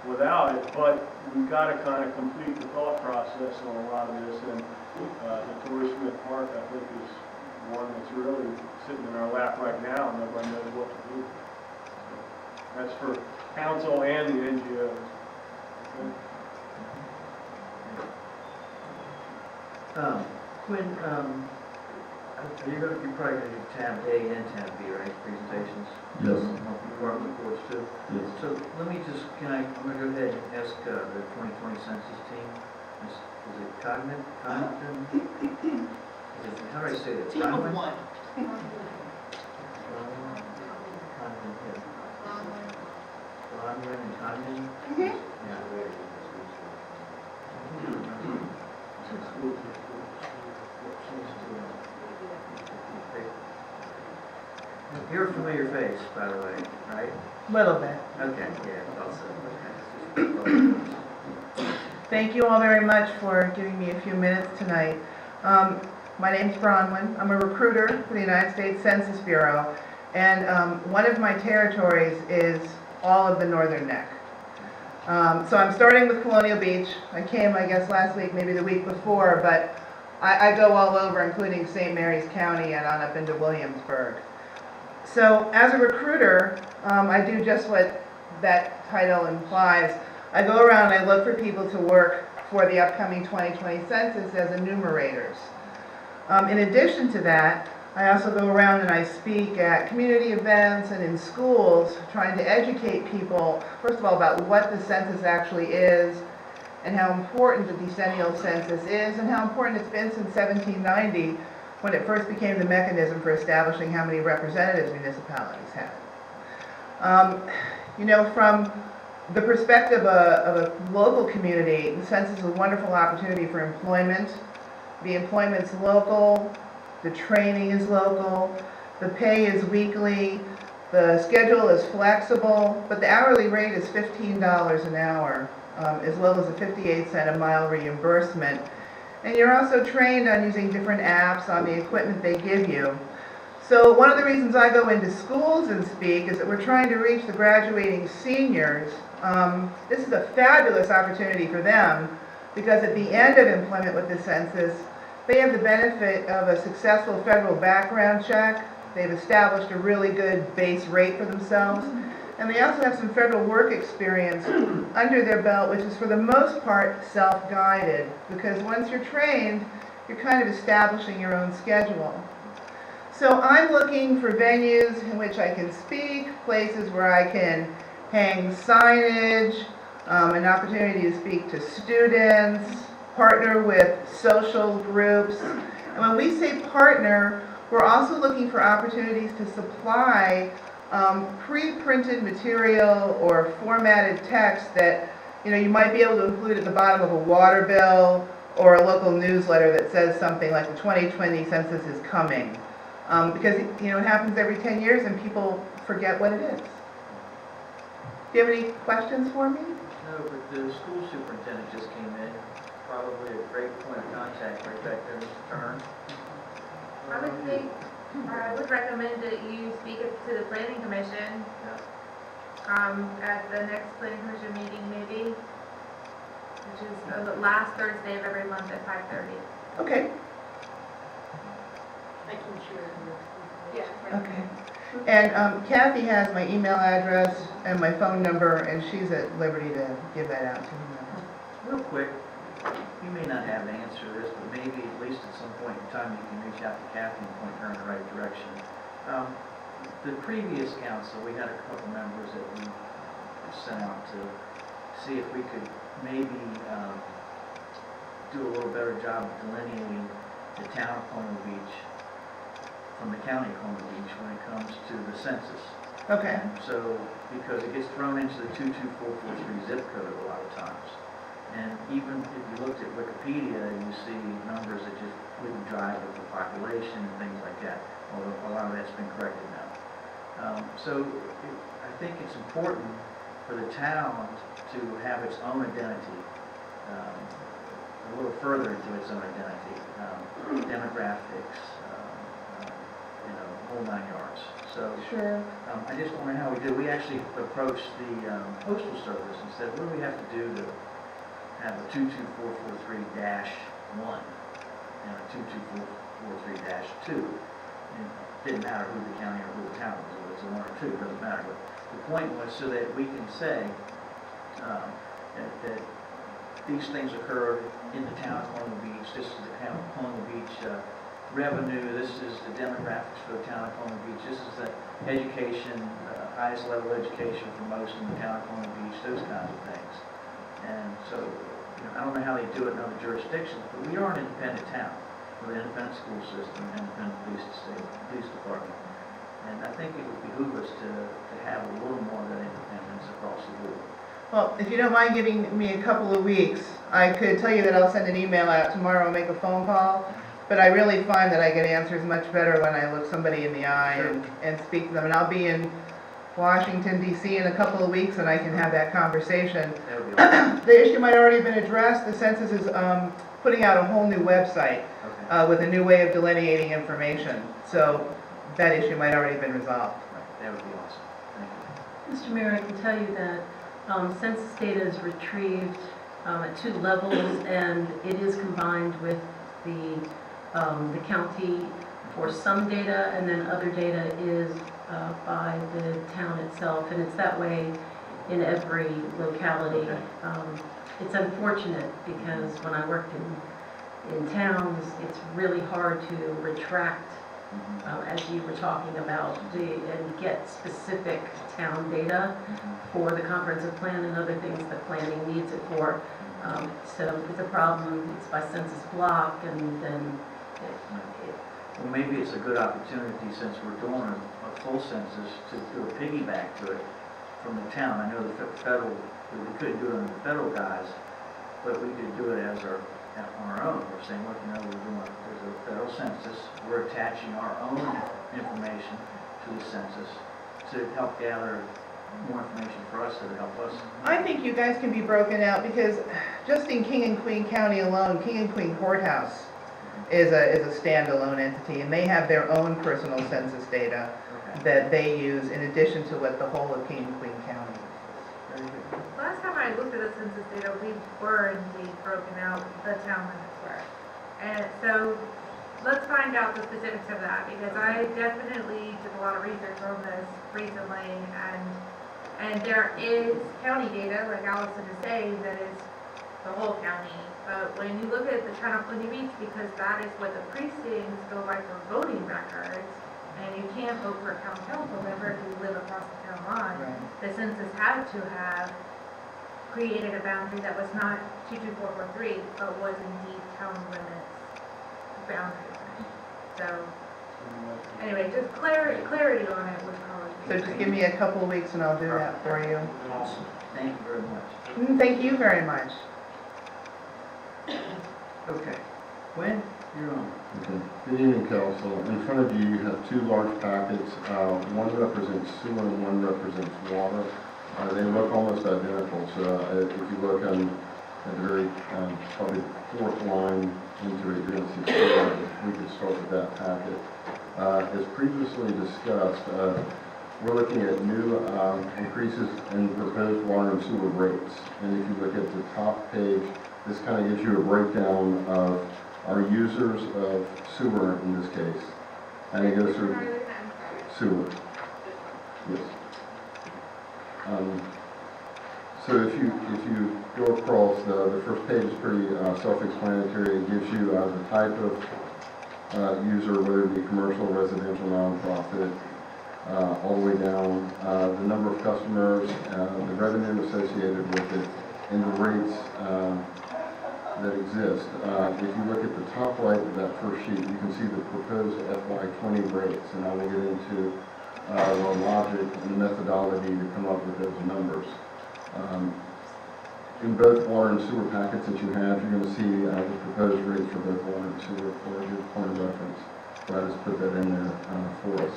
without it, but we've got to kind of complete the thought process on a lot of this, and the Torrey Smith Park, I think, is one that's really sitting in our lap right now, and nobody knows what to do. That's for council and the NGOs. Quinn, you're probably going to do tab A and tab B, right, presentations? Yes. Department reports too? Yes. So let me just, I'm going to go ahead and ask the 2020 census team, is it Cognitive? How do I say it? Team of one. Bronwyn and Cognitive? Yeah. You're a familiar face, by the way, right? Little bit. Okay, yeah, also, okay. Thank you all very much for giving me a few minutes tonight. My name's Bronwyn. I'm a recruiter for the United States Census Bureau, and one of my territories is all of the Northern Neck. So I'm starting with Colonial Beach. I came, I guess, last week, maybe the week before, but I go all over, including St. Mary's County and on up into Williamsburg. So as a recruiter, I do just what that title implies. I go around and I look for people to work for the upcoming 2020 census as enumerators. In addition to that, I also go around and I speak at community events and in schools, trying to educate people, first of all, about what the census actually is, and how important the decennial census is, and how important it's been since 1790, when it first became the mechanism for establishing how many representatives municipalities had. From the perspective of a local community, the census is a wonderful opportunity for employment. The employment's local, the training is local, the pay is weekly, the schedule is flexible, but the hourly rate is $15 an hour, as well as a 58-cent a mile reimbursement. And you're also trained on using different apps on the equipment they give you. So one of the reasons I go into schools and speak is that we're trying to reach the graduating seniors. This is a fabulous opportunity for them, because at the end of employment with the census, they have the benefit of a successful federal background check. They've established a really good base rate for themselves. And they also have some federal work experience under their belt, which is for the most part self-guided, because once you're trained, you're kind of establishing your own schedule. So I'm looking for venues in which I can speak, places where I can hang signage, an opportunity to speak to students, partner with social groups. And when we say partner, we're also looking for opportunities to supply pre-printed material or formatted text that you might be able to include at the bottom of a water bill or a local newsletter that says something like the 2020 census is coming. Because it happens every 10 years and people forget what it is. Do you have any questions for me? No, but the school superintendent just came in. Probably a great point of contact right back there, Mr. Turner. I would recommend that you speak to the planning commission at the next planning commission meeting, maybe, which is the last Thursday of every month at 5:30. Okay. I can share. Yeah. Okay. And Kathy has my email address and my phone number, and she's at liberty to give that out to you. Real quick, you may not have an answer to this, but maybe at least at some point in time you can reach out to Kathy and point her in the right direction. The previous council, we had a couple members that we sent out to see if we could maybe do a little better job of delineating the town of Potomac Beach from the county of Potomac Beach when it comes to the census. Okay. So, because it gets thrown into the 22443 zip code a lot of times. And even if you looked at Wikipedia, you see numbers that just wouldn't drive with the population and things like that, although a lot of that's been corrected now. I think it's important for the town to have its own identity, a little further into its own identity, demographics, whole 9 yards. So, Sure. I just wonder how we do. We actually approached the Postal Service and said, what do we have to do to have a 22443-1 and a 22443-2? And it didn't matter who the county or who the town was, whether it's a 1 or 2, it doesn't matter. But the point was so that we can say that these things occur in the town of Potomac Beach. This is the town of Potomac Beach revenue. This is the demographics for the town of Potomac Beach. This is the education, highest level education for most in the town of Potomac Beach, those kinds of things. And so, I don't know how they do it in other jurisdictions, but we are an independent town with an independent school system, independent police department. And I think it would behoove us to have a little more of that independence across the board. Well, if you don't mind giving me a couple of weeks, I could tell you that I'll send an email out tomorrow and make a phone call, but I really find that I get answers much better when I look somebody in the eye and speak to them. And I'll be in Washington, D.C. in a couple of weeks, and I can have that conversation. That would be awesome. The issue might already have been addressed. The census is putting out a whole new website Okay. with a new way of delineating information. So that issue might already have been resolved. Right. That would be awesome. Thank you. Mr. Mayor, I can tell you that census data is retrieved at 2 levels, and it is combined with the county for some data, and then other data is by the town itself, and it's that way in every locality. It's unfortunate because when I worked in towns, it's really hard to retract, as you were talking about, and get specific town data for the comprehensive plan and other things that planning needs it for. So it's a problem. It's by census block, and then Well, maybe it's a good opportunity, since we're doing a full census, to do a piggyback to it from the town. I know the federal, we couldn't do it under the federal guise, but we could do it as on our own. We're saying, look, there's a federal census. We're attaching our own information to the census to help gather more information for us, to help us. I think you guys can be broken out because just in King and Queen County alone, King and Queen Courthouse is a standalone entity, and they have their own personal census data Okay. that they use in addition to what the whole of King and Queen County uses. Very good. Last time I looked at the census data, we were indeed broken out, the town limits were. And so, let's find out the specifics of that, because I definitely did a lot of research on this recently, and there is county data, like Allison is saying, that is the whole county. But when you look at the town of Potomac Beach, because that is what the precincts go by for voting records, and you can't vote for a town council member if you live across the town line, the census had to have created a boundary that was not 22443, but was indeed town limits boundary. So, anyway, just clarity on it would probably be So just great. give me a couple of weeks and I'll do that for you. Awesome. Thank you very much. Thank you very much. Okay. Gwen, you're on. Okay. Good evening, Council. In front of you, you have 2 large packets. One represents sewer and one represents water. They look almost identical. So if you look at the very, probably 4th line into it, you're going to see sewer. We could start with that packet. As previously discussed, we're looking at new increases in proposed water and sewer rates. And if you look at the top page, this kind of gives you a breakdown of our users of sewer in this case. And it goes through sewer. Yes. So if you go across, the first page is pretty self-explanatory. It gives you the type of user, whether it be commercial, residential, nonprofit, all the way down, the number of customers, the revenue associated with it, and the rates that exist. If you look at the top right of that first sheet, you can see the proposed FY20 rates, and I will get into the logic and the methodology to come up with those numbers. In both water and sewer packets that you have, you're going to see the proposed rates for both water and sewer for your point of reference. So I just put that in there for us.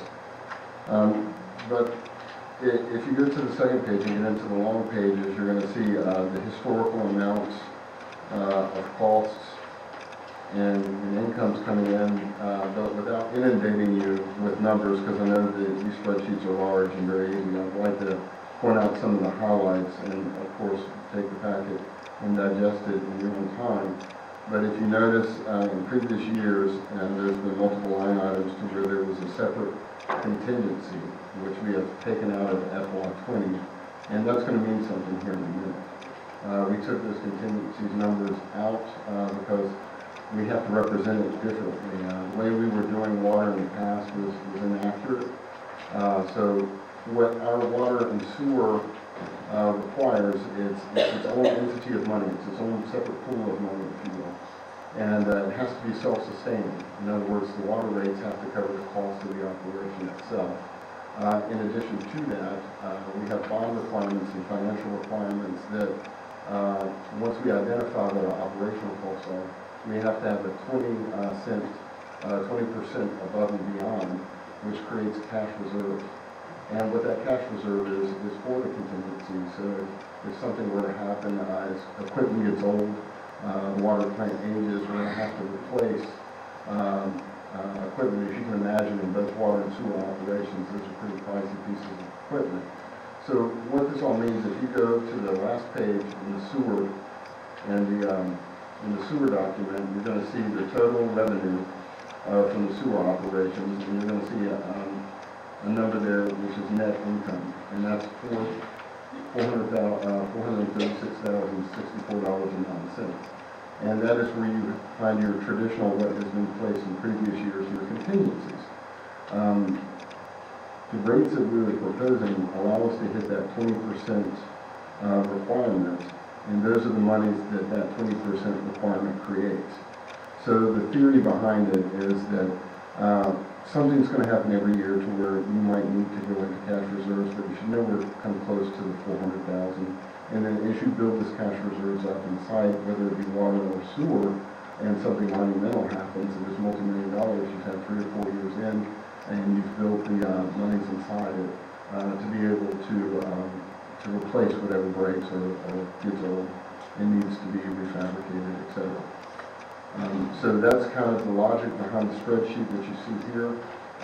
But if you go to the second page and get into the long pages, you're going to see the historical amounts of costs and income's coming in, but without inundating you with numbers, because I know that these spreadsheets are large and very easy, I'd like to point out some of the highlights, and of course, take the packet and digest it in your own time. But if you notice, in previous years, there's been multiple line items to where there was a separate contingency, which we have taken out of FY20, and that's going to mean something here in a minute. We took those contingencies numbers out because we have to represent it differently. The way we were doing water in the past was inaccurate. So what our water and sewer requires is its own entity of money. It's its own separate pool of money, if you will. And it has to be self-sustaining. In other words, the water rates have to cover the cost of the operation itself. In addition to that, we have bond requirements and financial requirements that once we identify what our operational costs are, we have to have a 20% above and beyond, which creates cash reserve. And what that cash reserve is for the contingency. So if something were to happen, as equipment gets old, the water plant ages, we're going to have to replace equipment. As you can imagine, in both water and sewer operations, those are pretty pricey pieces of equipment. So what this all means, if you go to the last page in the sewer, and in the sewer document, you're going to see the total revenue from the sewer operations, and you're going to see a number there which is net income, and that's $436,064.09. And that is where you find your traditional, what has been placed in previous years, your contingencies. The rates that we were proposing allow us to hit that 20% requirement, and those are the monies that 20% requirement creates. So the theory behind it is that something's going to happen every year to where you might need to go into cash reserves, but you should never come close to the 400,000. And then as you build this cash reserves up inside, whether it be water or sewer, and something monumental happens, and it's multi-million dollars, you've had 3 or 4 years in, and you've built the monies inside it to be able to replace whatever breaks or gets old and needs to be refabricated, etc. So that's kind of the logic behind the spreadsheet that you see here.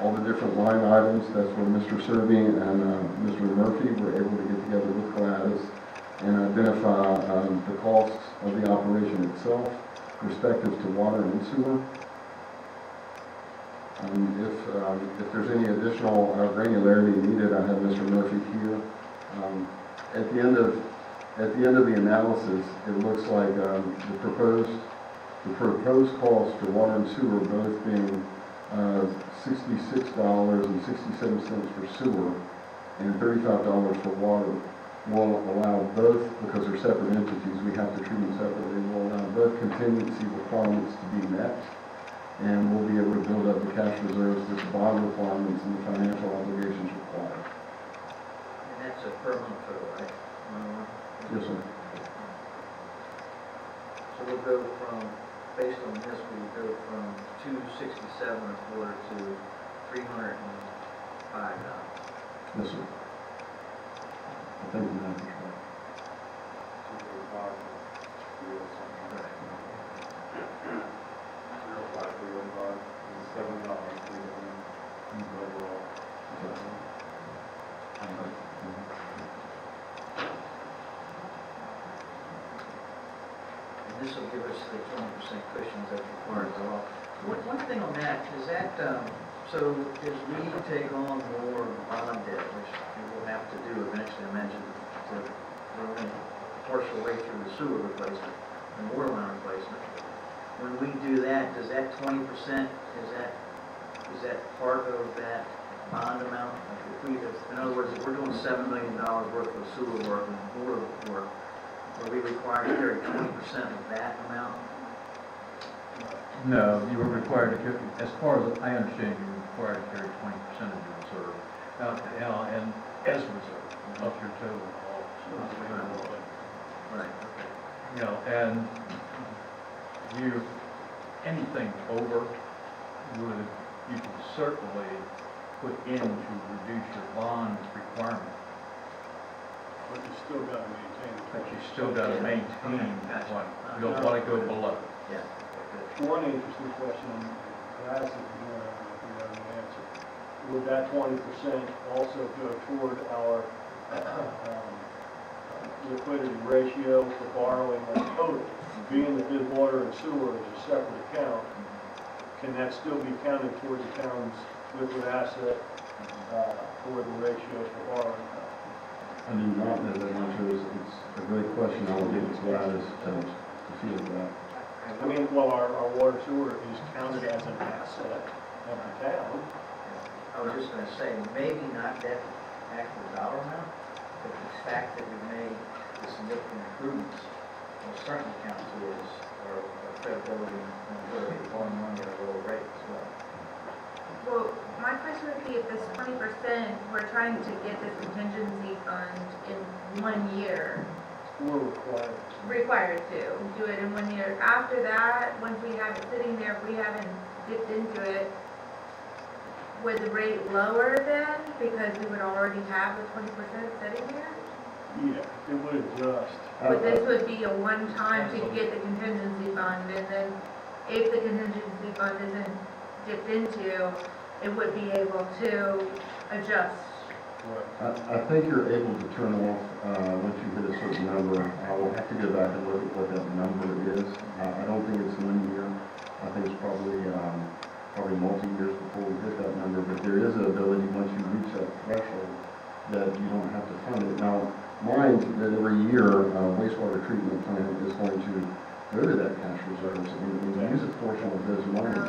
All the different line items, that's where Mr. Serby and Mr. Murphy were able to get together with Gladys and identify the costs of the operation itself, respective to water and sewer. If there's any additional granularity needed, I have Mr. Murphy here. At the end of the analysis, it looks like the proposed cost for water and sewer both being $66.67 for sewer and $35 for water will allow both, because they're separate entities, we have to treat them separately, will allow both contingency requirements to be met, and we'll be able to build up the cash reserves that the bond requirements and the financial obligations require. And that's a per month total, right? Yes, sir. So we'll go from, based on this, we will go from $267 a quarter to $305. Yes, sir. I think the math is right. And this will give us the 20% cushion that's required by law. One thing on that, is that, so as we take on more bond debt, which we will have to do eventually, I mentioned, we're going to partial way through the sewer replacement and water line replacement. When we do that, does that 20%, is that part of that bond amount? Like in other words, if we're doing $7 million worth of sewer work and water work, are we required to carry 20% of that amount? No, you were required to carry, as far as I understand, you were required to carry 20% of your reserve, and as reserve, of your total. Right, okay. You know, and anything over you can certainly put in to reduce your bond requirement, But you still got to maintain it. but you still got to maintain what, you don't want to go below. Yeah. One interesting question, and that's if you know the answer. Would that 20% also go toward our liquidity ratio for borrowing as total? Being that this water and sewer is a separate account, can that still be counted towards the town's liquid asset for the ratios for borrowing? I do not know that answer. It's a great question. I will give it to Gladys to field that. I mean, well, our water sewer is counted as an asset of the town. I was just gonna say, maybe not that actual dollar amount, but the fact that we made the significant improvements will certainly count towards our credibility and ability to borrow money at a lower rate as well. Well, my question would be if this 20%, we're trying to get this contingency fund in 1 year, We're required. required to do it in 1 year. After that, once we have it sitting there, if we haven't dipped into it, would the rate lower then because we would already have the 20% sitting there? Yeah, it would adjust. But this would be a one-time to get the contingency fund, and then if the contingency fund isn't dipped into, it would be able to adjust. I think you're able to turn off, once you hit a certain number. I will have to go back and look at what that number is. I don't think it's 1 year. I think it's probably multi-years before we hit that number, but there is an ability, once you reach that threshold, that you don't have to fund it. Now, mind that every year, wastewater treatment plant is going to go to that cash reserves and use a portion of those monies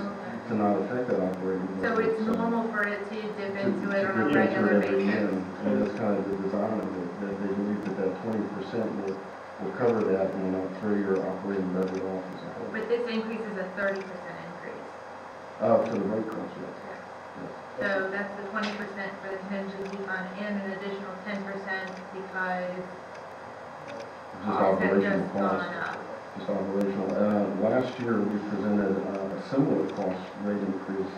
to not affect that operating budget. So it's normal for it to dip into it on a To get regular into it every year. basis? And that's kind of the design of it, that they believe that 20% will cover that and will not throw your operating budget off as a whole. But this increase is a 30% increase. For the rate cost, yes. So that's the 20% for the contingency fund and an additional 10% because Just costs have operational just cost. gone up. Just operational. Last year, we presented a similar cost rate increase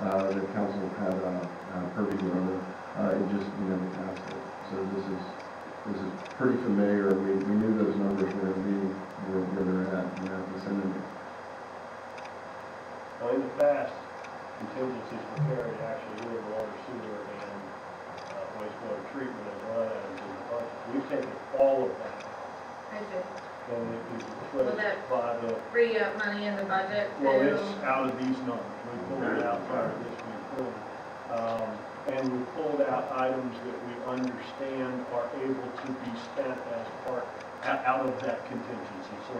that council had purview over. It just, never passed it. So this is pretty familiar. We knew those numbers were going to be where they're at in that vicinity. Now, in the past, contingencies were carried actually in water, sewer, and wastewater treatment as line items in the budget. We've taken all of that, I see. and it is Will replaced that by the, free up money in the budget well, to, it's out of these numbers. We pulled it out prior to this being pulled. And we pulled out items that we understand are able to be spent as out of that contingency. So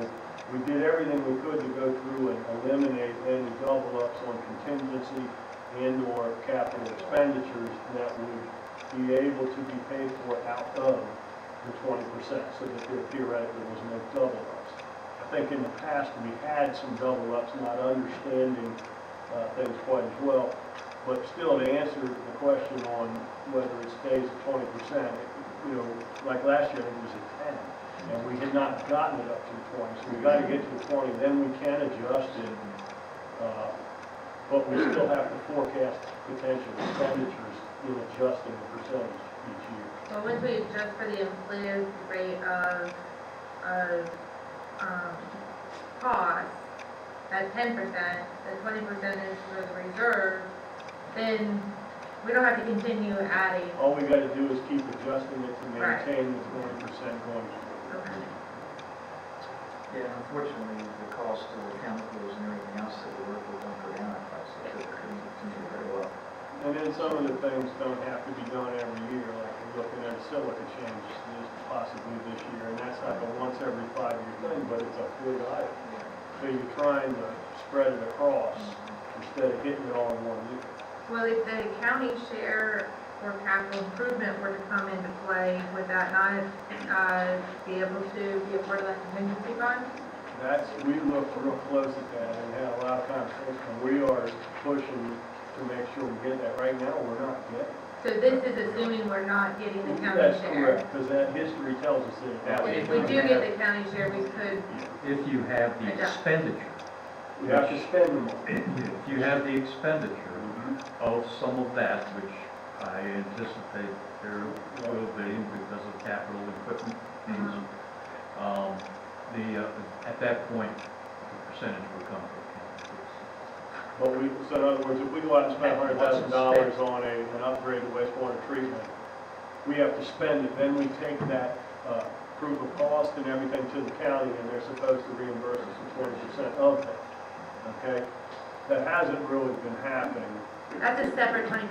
we did everything we could to go through and eliminate any double ups on contingency and or capital expenditures that would be able to be paid for out of the 20%, so that there theoretically was no double ups. I think in the past we had some double ups, not understanding things quite as well. But still, to answer the question on whether it stays at 20%, like last year, it was at 10, and we had not gotten it up to the 20, so we got to get to the 20, then we can adjust it, but we still have to forecast potential expenditures in adjusting the percentage each year. well, once we adjust for the inflated rate of cost at 10%, the 20% is for the reserve, then we don't have to continue adding. All we got to do is keep adjusting it to Right. maintain the 20% going forward. Okay. Yeah, unfortunately, the cost of the chemicals and everything else that we work with don't go down in price, so it couldn't continue very well. And then some of the things don't have to be done every year, like we're looking at a silica change possibly this year, and that's like a once every 5-year thing, but it's a big item. So you're trying to spread it across instead of hitting it all in 1 year. Well, if the county share or capital improvement were to come into play, would that not be able to be a part of that contingency fund? We looked real close at that and had a lot of conversation. We are pushing to make sure we get that. Right now, we're not getting it. So this is assuming we're not getting the county That's share? correct, because that history tells us that And it if we do get the county share, we could, If you have the expenditure, we have to spend the money. if you have the expenditure of some of that, which I anticipate there will be because of capital equipment needs, at that point, the percentage will come from But so in other words, if we go out and spend $100,000 on an upgrade to wastewater treatment, we have to spend it, then we take that proof of cost and everything to the county, and they're supposed to reimburse us 20% of that, okay? That hasn't really been happening. That's a separate 20%.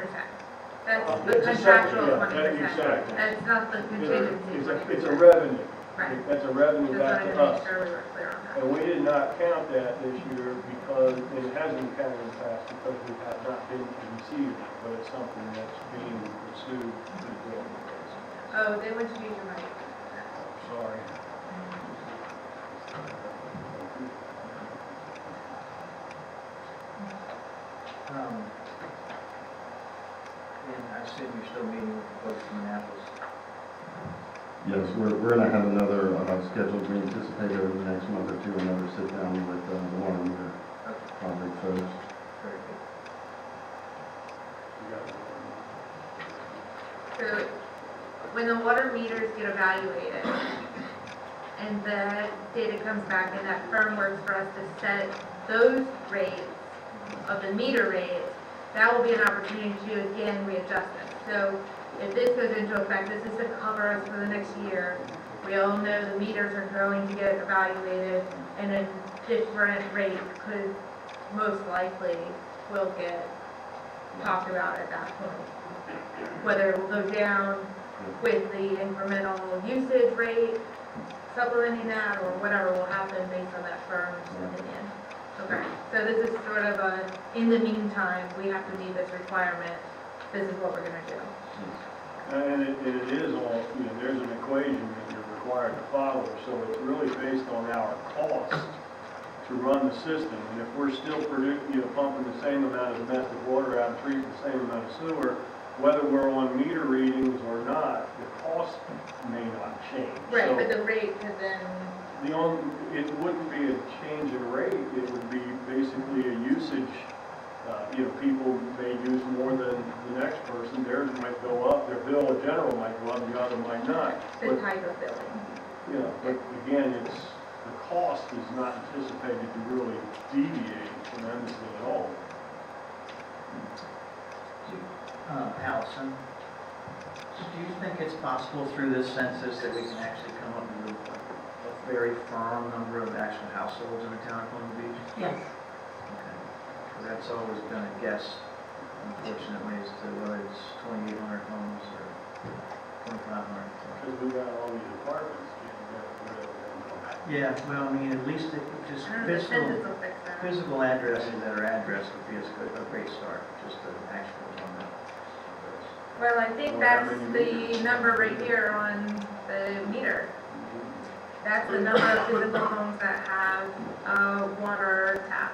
That's the It's a separate- contractual yeah, 20%. exactly. That's not the contingency 20%. It's a revenue. Right. That's a revenue Just back wanted to to us. make sure we were clear on that. And we did not count that this year because, and it hasn't been counted in the past because we have not been receiving it, but it's something that's being pursued. Oh, they went to use your money. Sorry. And I assume you're still meeting with the folks from Annapolis. Yes, we're gonna have another scheduled, we anticipate over the next month or two, another sit down with the water meter project folks. Very good. So when the water meters get evaluated and the data comes back and that firm works for us to set those rates of the meter rates, that will be an opportunity to again readjust it. So if this goes into effect, this is to cover us for the next year. We all know the meters are going to get evaluated and a different rate could most likely will get talked about at that point. Whether it will go down with the incremental usage rate, supplementing that, or whatever will happen based on that firm's opinion. Okay, so this is sort of a, in the meantime, we have to meet this requirement, this is what we're gonna do. And it is all, there's an equation that you're required to follow, so it's really based on our cost to run the system. And if we're still pumping the same amount of domestic water out and treating the same amount of sewer, whether we're on meter readings or not, the cost may not change. Right, So but the rate could then, it wouldn't be a change in rate, it would be basically a usage. People may use more than the next person, theirs might go up, their bill in general might go up, the other might not. the type of billing. But again, the cost is not anticipated to really deviate tremendously at all. Allison, do you think it's possible through this census that we can actually come up with a very firm number of actual households in the town of Palm Beach? Yes. Okay. 'Cause that's always been a guess, unfortunately, as to whether it's 2,800 homes or 2,500. Because we got all these apartments, Yeah, well, I mean, at least it just I don't know, the physical, census will fix that. physical addresses that are addressed would be a great start, just the actual on that. Well, I think that's the number right here on the meter. That's the number of physical homes that have a water tap.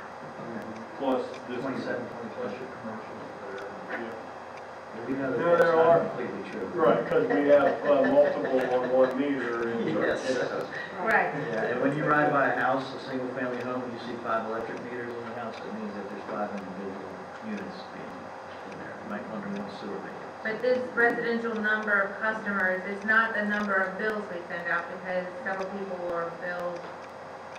plus this. 27, 20 your commercials that are. We know that No, that's there not are. completely true. Right, because we have multiple on one meter. Yes. Right. Yeah, and when you ride by a house, a single-family home, and you see 5 electric meters in the house, it means that there's 5 individual units being in there. You might wonder what sewer they get. But this residential number of customers is not the number of bills we send out because several people are billed.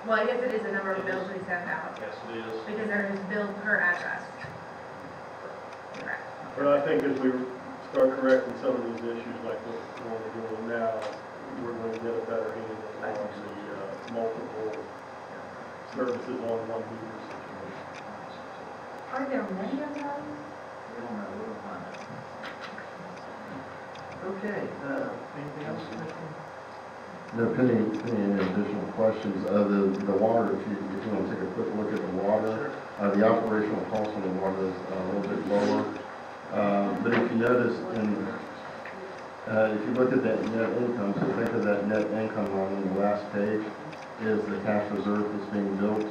Well, I guess it is the number of bills we send out Yes, it is. because they're billed per address. Correct. But I think as we start correcting some of these issues like what we're doing now, we're going to get a better handle on the multiple services on one meter situation. Are there many of those? We don't know, we'll find out. Okay, anything else, Commissioner? No, any additional questions? The water, if you want to take a quick look at the water, the operational cost on the water is a little bit lower. But if you notice, if you look at that net income, so think of that net income line on the last page, is the cash reserve that's being built.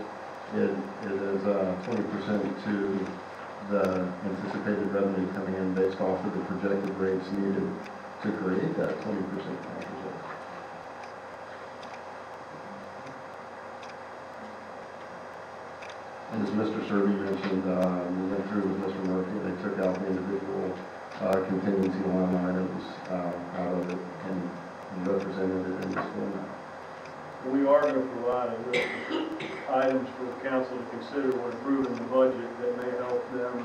It is 20% to the anticipated revenue coming in based off of the projected rates needed to create that 20% cash reserve. And as Mr. Serby mentioned, we went through with Mr. Murphy, they took out the individual contingency line items out of it and represented it in the school map. We are going to provide a list of items for the council to consider when approving the budget that may help them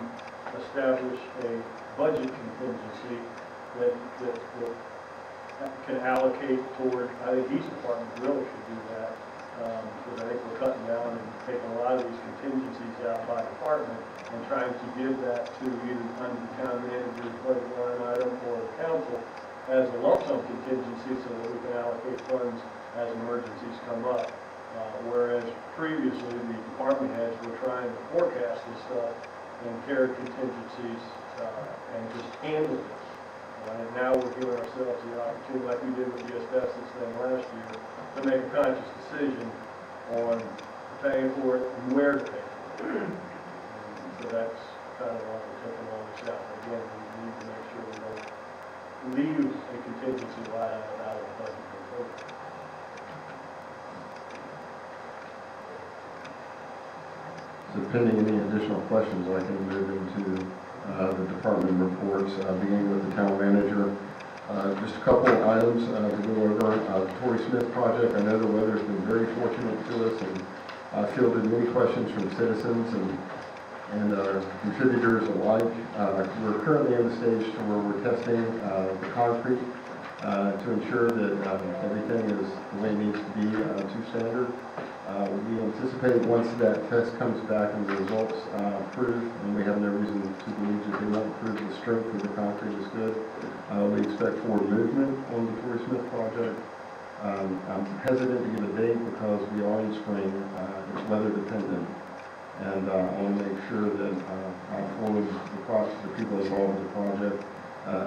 establish a budget contingency that can allocate toward, I think each department really should do that, because I think we're cutting down and taking a lot of these contingencies out by department and trying to give that to either under the town manager's budget line item or the council as a lump sum contingency so that we can allocate funds as emergencies come up. Whereas previously, the department heads were trying to forecast this stuff and carry contingencies and just handle it. And now we're giving ourselves the opportunity, like we did with the asbestos thing last year, to make a conscious decision on paying for it and where to pay for it. So that's kind of why we're taking all this out. Again, we need to make sure we don't leave a contingency line item out of the budget. So pending any additional questions, I can move into the department reports, beginning with the town manager. Just a couple of items to go over. The Torrey Smith project, I know the weather's been very fortunate to us and fielded many questions from citizens and contributors alike. We're currently in the stage to where we're testing the concrete to ensure that everything is the way it needs to be to standard. We anticipate once that test comes back and the results prove, and we have no reason to believe that they won't prove the strength of the concrete is good, we expect forward movement on the Torrey Smith project. I'm hesitant to give a date because we are in spring, it's weather dependent, and I want to make sure that I afford the people involved in the project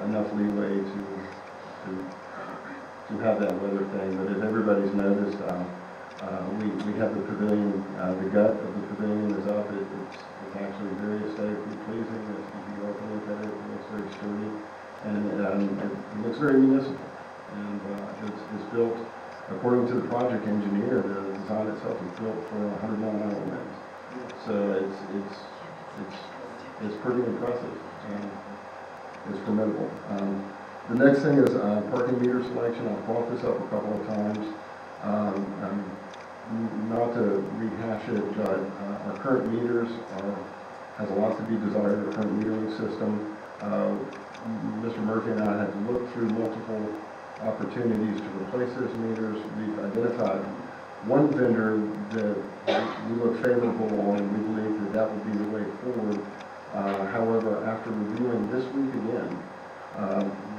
enough leeway to have that weather thing. But as everybody's noticed, we have the pavilion, the gut of the pavilion is up. It's actually very aesthetically pleasing. If you go up and look at it, it looks very sturdy, and it looks very municipal. And it's built according to the project engineer. The design itself is built for 100-mile-an-hour winds, so it's pretty impressive. It's formidable. The next thing is parking meter selection. I've brought this up a couple of times. Not to rehash it, but our current meters has a lot to be desired, our current metering system. Mr. Murphy and I had to look through multiple opportunities to replace those meters. We've identified one vendor that we look favorable on, and we believe that would be the way forward. However, after reviewing this week again,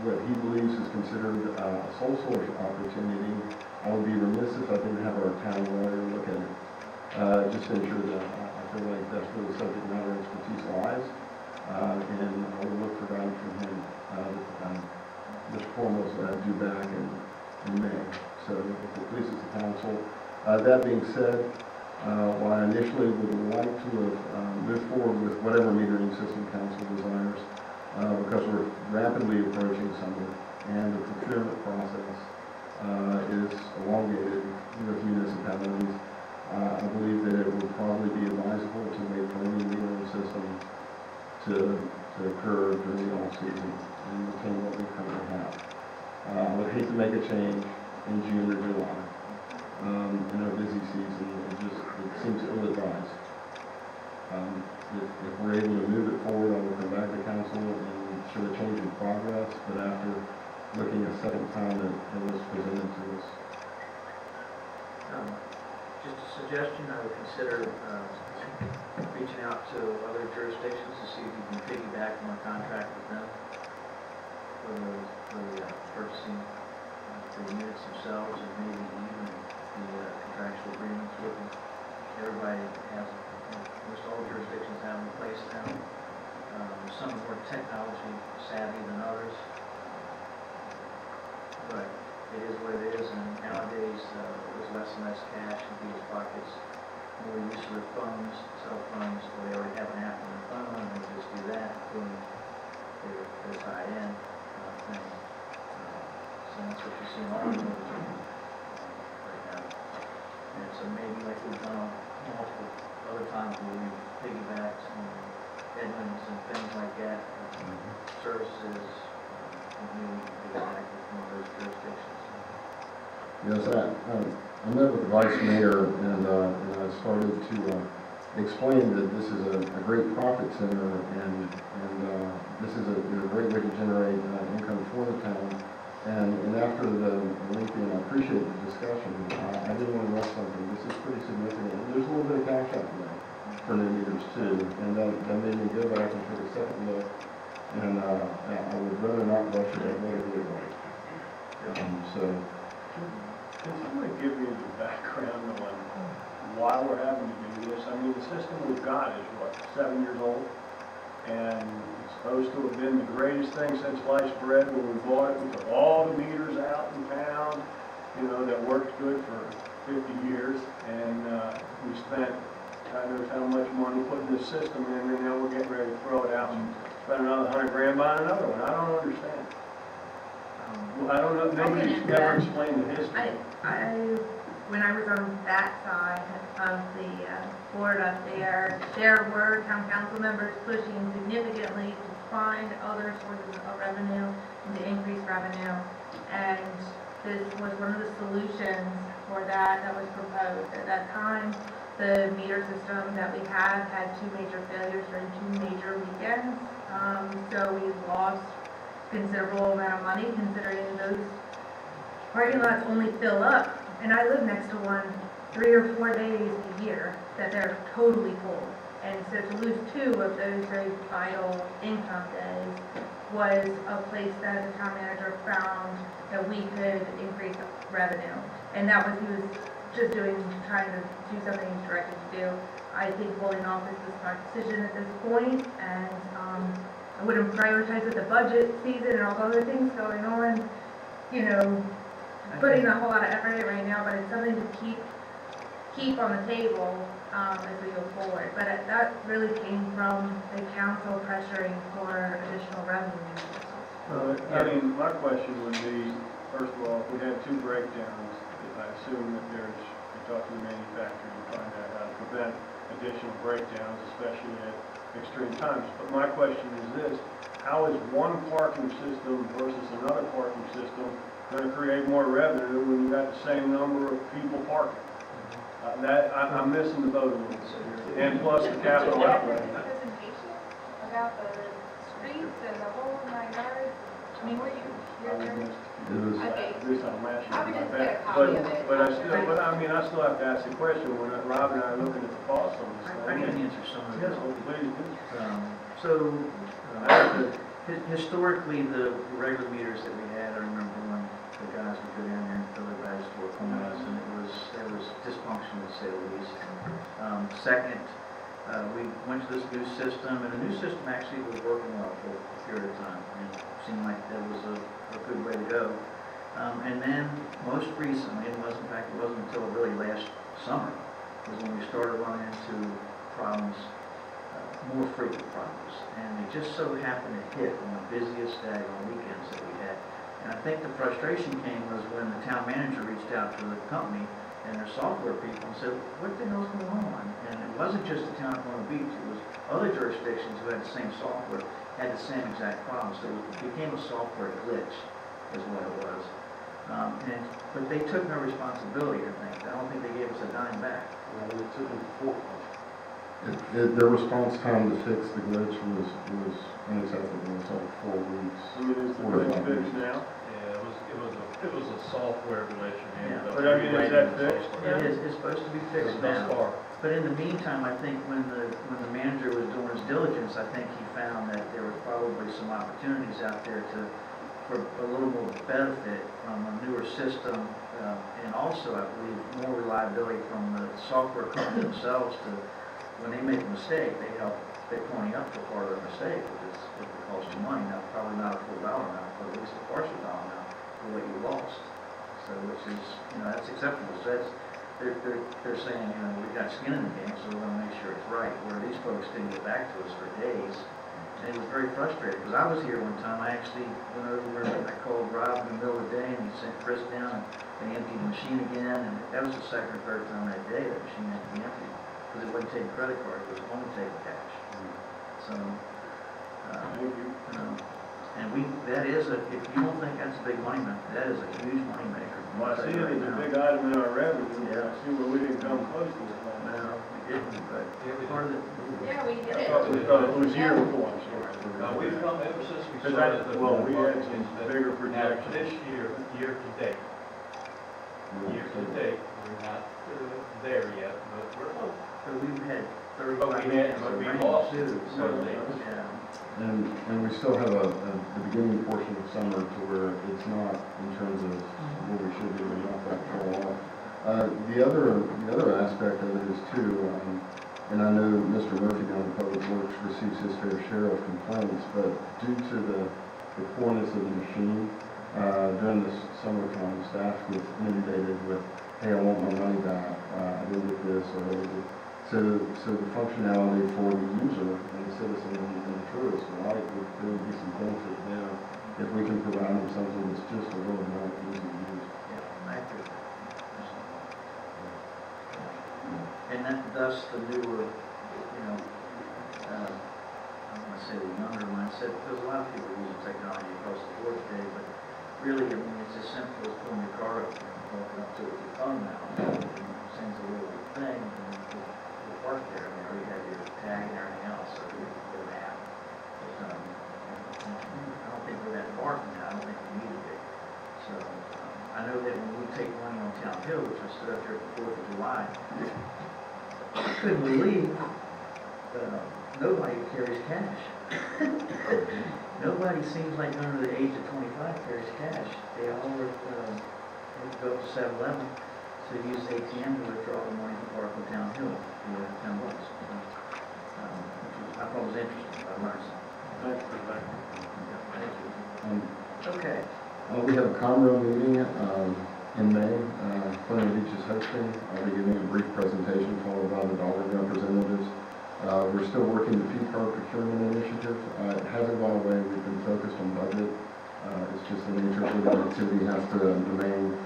what he believes is considered a sole source opportunity, I would be remiss if I didn't have our town lawyer look at it, just to ensure that I feel like that's where the subject matter expertise lies, and I would look for guidance from him. Mr. Foremost due back in May, so if it pleases the council. That being said, while I initially would like to have moved forward with whatever metering system council desires, because we're rapidly approaching summer and the procurement process is elongated with municipalities, I believe that it would probably be advisable to wait for any metering system to occur during the off-season and retain what we currently have. I would hate to make a change in June or July. In our busy season, it seems ill-advised. If we're able to move it forward, I will come back to council and show a change in progress, but after looking a second time it was presented to us. Just a suggestion, I would consider reaching out to other jurisdictions to see if you can piggyback on a contract with them for the purchasing the units themselves, and maybe even the contractual agreements with them. Everybody has, most all jurisdictions have in place now. Some are more technology savvy than others, but it is what it is, and nowadays there's less and less cash in people's pockets, more use of their phones, cell phones, where they already have an app on their phone, and they just do that, boom, they're tied in, thing. So that's what you see in all the movies right now. And so maybe like we've done multiple other times where we piggybacked on Edmonds and things like that, services, maybe piggyback with one of those jurisdictions. Yes, I met with the vice mayor and I started to explain that this is a great profit center and this is a great way to generate income for the town. And after the lengthy, and I appreciate the discussion, I did want to rush something. This is pretty significant. There's a little bit of cash out there for new meters too, and that made me go back and take a second look. And I would rather not rush it, I'd rather do it right. So. Can somebody give me the background on why we're having to do this? I mean, the system we've got is, what, 7 years old? And it's supposed to have been the greatest thing since sliced bread when we bought it. We took all the meters out in town, you know, that worked good for 50 years. And we spent, God knows how much money putting this system in, and now we're getting ready to throw it out and spend another $100 grand buying another one. I don't understand. I don't know, nobody's ever explained the history. When I was on that side of the board up there were town council members pushing significantly to find other sources of revenue and to increase revenue. And this was one of the solutions for that was proposed. At that time, the meter system that we had two major failures during 2 major weekends. So we lost considerable amount of money considering those parking lots only fill up. And I live next to one 3 or 4 days a year that they're totally full. And so to lose 2 of those very vital income days was a place that the town manager found that we could increase revenue. And that was, he was just trying to do something he's directed to do. I think holding off is the smart decision at this point, and I wouldn't prioritize it, the budget season and all the other things going on, you know, putting a whole lot of effort in it right now, but it's something to keep on the table as we go forward. But that really came from the council pressuring for additional revenue. I mean, my question would be, first of all, if we had 2 breakdowns, I assume that you talk to the manufacturer and find out how to prevent additional breakdowns, especially at extreme times. But my question is this: how is one parking system versus another parking system going to create more revenue when you got the same number of people parking? I'm missing the boat a little bit. And plus the capital outlay. Presentation about the streets and the whole 9 yards. I mean, were you here? Okay. At least I'm lashing I would my just back. get a copy of it. But I still have to ask the question when Rob and I are looking at the cost on this I thing. can answer some of Yes, this. please do. Historically, the regular meters that we had, I remember when the guys would go down there and fill their bags to work on us, and there was dysfunction, to say the least. Second, we went to this new system, and the new system actually was working well for a period of time, and it seemed like that was a good way to go. And then, most recently, it wasn't until really last summer, was when we started running into problems, more frequent problems. And they just so happened to hit on the busiest day on weekends that we had. And I think the frustration came was when the town manager reached out to the company and their software people and said, what the hell's going on? And it wasn't just the town of Potomac Beach, it was other jurisdictions who had the same software, had the same exact problem. So it became a software glitch, is what it was. But they took no responsibility, I think. I don't think they gave us a dime back. It took them their response time to fix the glitch was unacceptable. It was like 4 weeks. I mean, is the glitch fixed now? Yeah, it was a software glitch. Yeah. But I mean, is that fixed? It's supposed to be fixed now. Thus far. But in the meantime, I think when the manager was doing his diligence, I think he found that there were probably some opportunities out there for a little more benefit from a newer system, and also, I believe, more reliability from the software company themselves to, when they make a mistake, they pony up for part of their mistake, if it costs you money. Now, probably not a full dollar amount, but at least a partial dollar amount for what you lost. So, which is, that's acceptable. So they're saying, we've got skin in the game, so we're going to make sure it's right. Where these folks didn't get back to us for days. And it was very frustrating, because I was here one time. I actually went over and I called Rob in the middle of the day, and he sent Chris down, and they emptied the machine again. And that was the second or third time that day that machine had to be emptied, because it wasn't taking credit cards, it was only taking cash. So, Thank you. and that is if you don't think that's a big money maker, that is a huge money maker. Well, I see it as a big item in our revenue, Yeah. I see where we didn't come close to it. Well, we didn't, but part of it. Yeah, we did I it. thought it was year before. We've come ever since we Because started. the- well, we had some It's been- bigger Now, projections. this year to date, we're not there yet, but we're close. But we've had But we 35 had- minutes but of we rain lost too, so, some days. yeah. And we still have the beginning portion of summer to where it's not, in terms of what we should do, we're not that far off. The other aspect of it is too, and I know Mr. Murphy down in Public Works receives his fair share of complaints, but due to the poorness of the machine, during this summertime, staff gets inundated with, hey, I want my money back, I didn't get this, or whatever. So the functionality for the user and the citizen and the tourist alike, there would be some benefit there if we can provide them something that's just a little more easy to use. Yeah, I agree. And thus the newer, I'm gonna say the younger mindset, because a lot of people are using technology across the board today, but really, I mean, it's as simple as pulling your car up and walking up to it with your phone now. It sends a little thing and you park there, I mean, or you have your tag and everything else, so you get an app. But, I don't think we're that far from now, I don't think we need to be. So, I know that when we take money on Town Hill, which I stood up here at the 4th of July, I couldn't believe nobody carries cash. Nobody seems like under the age of 25 carries cash. They all are, go up to 7-Eleven, so they use the ATM to withdraw the money from Parkville Town Hill, $10. Which I thought was interesting, I learned something. Thanks for that. Thank you. Um, Okay. We have a Conroe meeting in May. Plenty Beach is hosting. I'll be giving a brief presentation followed by the Dollar representatives. We're still working the P-card procurement initiative. It hasn't gone away. We've been focused on budget. It's just the nature of the activity has to remain.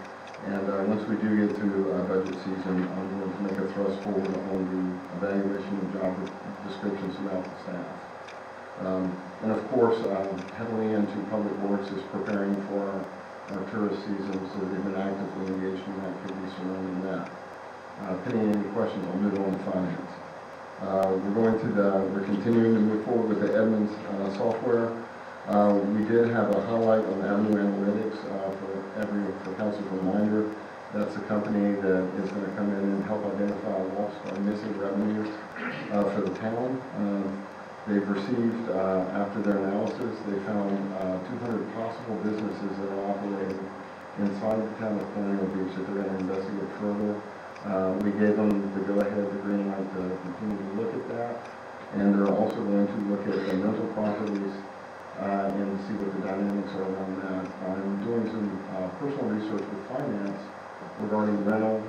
And once we do get through budget season, I'm going to make a thrust forward on the evaluation of job descriptions throughout the staff. And of course, heavily into Public Works is preparing for our tourist season, so they've been actively engaged in activities surrounding that. Pending any questions, I'll move on to finance. We're continuing to move forward with the Edmunds software. We did have a highlight on Avenue Analytics for council's reminder. That's a company that is going to come in and help identify lost or missing revenue for the town. They've received, after their analysis, they found 200 possible businesses that are operating inside the town of Colonial Beach that they're going to investigate further. We gave them the go-ahead, the green light to continue to look at that. And they're also going to look at the rental properties and see what the dynamics are around that. I'm doing some personal research with finance regarding rental,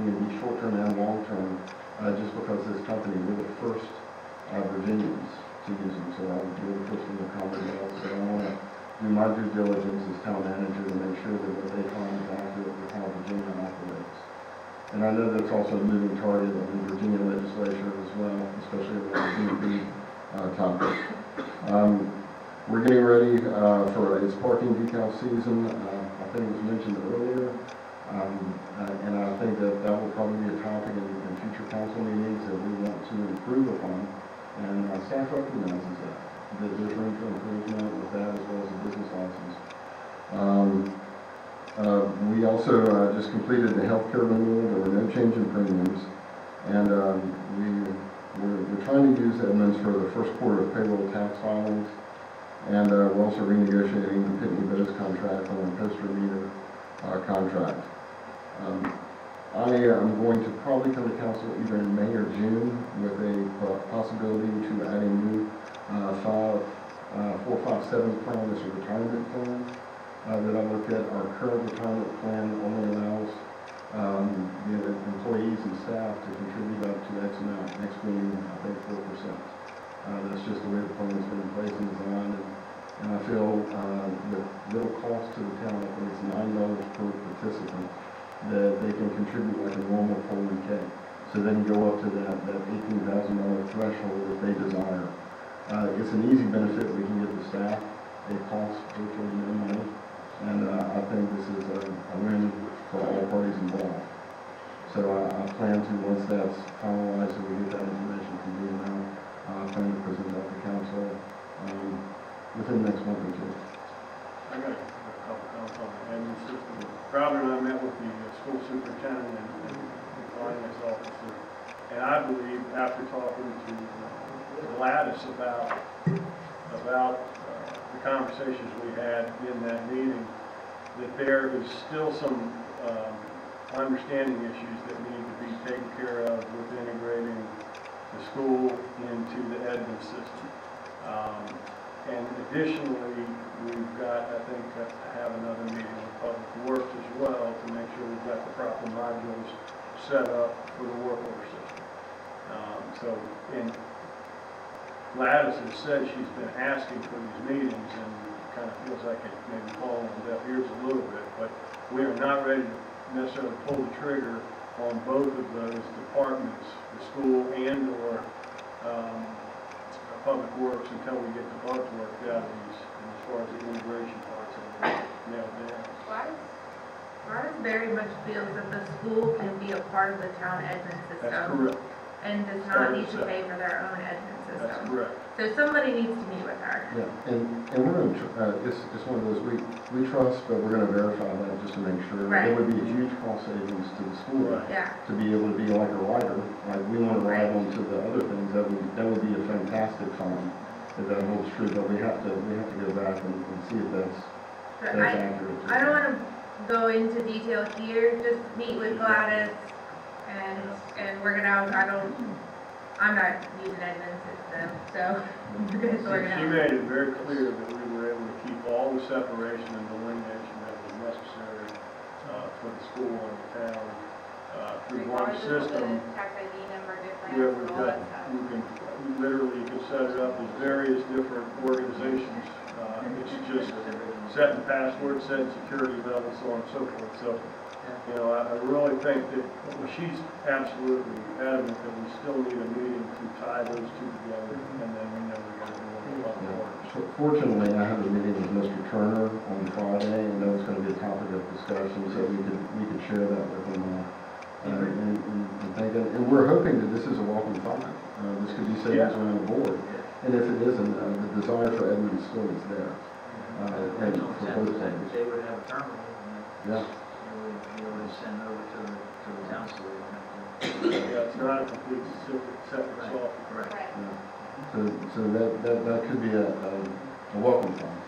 being short-term and long-term, just because this company, we're the first Virginians to use them, so I'm really pushing the Commonwealth, so I want to do my due diligence as town manager to make sure that what they find is accurate with how Virginia operates. And I know that's also a moving target in the Virginia legislature as well, especially around B&B topic. We're getting ready for its parking decal season. I think it was mentioned earlier, and I think that will probably be a topic in future council meetings that we want to improve upon. And staff recognizes that there's room for improvement with that as well as the business license. We also just completed the healthcare renewal. There were no change in premiums. And we're trying to use Edmunds for the first quarter of payroll tax filings. And we're also renegotiating the Pitney Bowes contract on a poster meter contract. I am going to probably come to council either in May or June with a possibility to add a new 457 plan as a retirement plan that I look at. Our current retirement plan only allows the employees and staff to contribute up to X amount, next being, I think, 4%. That's just the way the plan's been in place and designed. And I feel with little cost to the town, I think it's $9 per participant, that they can contribute like a normal 401k. So then go up to that $18,000 threshold that they desire. It's an easy benefit we can give the staff. It costs virtually no money. And I think this is a win for all parties involved. So I plan to, once that's finalized, and we get that information from you now, I plan to present that to council within the next month or two. I got a couple comments on the admin system. Crowder and I met with the school superintendent and the finance officer, and I believe after talking to Gladys about the conversations we had in that meeting, that there is still some understanding issues that need to be taken care of with integrating the school into the admin system. And additionally, we've got, I think, to have another meeting with Public Works as well to make sure we've got the proper modules set up for the work order system. And Gladys has said she's been asking for these meetings, and it kind of feels like it maybe falling on deaf ears a little bit, but we are not ready to necessarily pull the trigger on both of those departments, the school and or Public Works, until we get the bugs worked out of these, and as far as the integration parts of it nailed down. Gladys very much feels that the school can be a part of the town admin system. That's correct. And does not need to pay for their own admin system. That's correct. So somebody needs to meet with her. Yeah, and we're going to, it's one of those, we trust, but we're going to verify that just to make sure. Right. There would be a huge cost savings to the school. Right. Yeah. To be able to be like a rider, like we want to ride onto the other things, that would be a fantastic time if that holds true, but we have to go back and see if that's accurate. I don't want to go into detail here, just meet with Gladys and work it out. I'm not using admin system, so you guys work it She out. made it very clear that we were able to keep all the separation and delineation that was necessary for the school and the town through one system. Tax ID number Where we've got, you literally can set it up as various different organizations. It's just setting passwords, setting security levels, so on and so forth. So, you know, I really think that she's absolutely adamant that we still need a meeting to tie those two together, and then we know we're going to do one more. So fortunately, I have a meeting with Mr. Turner on Friday, and that was going to be a topic of discussion, so we could share that with him. And we're hoping that this is a welcome thought. This could be savings around the board. And if it isn't, the desire for Edmund still is there. And for both parties. They would have a terminal, and Yeah. you would send over to the town, so we don't have Yeah, it's not a complete separate software. Correct. So that could be a welcome thought.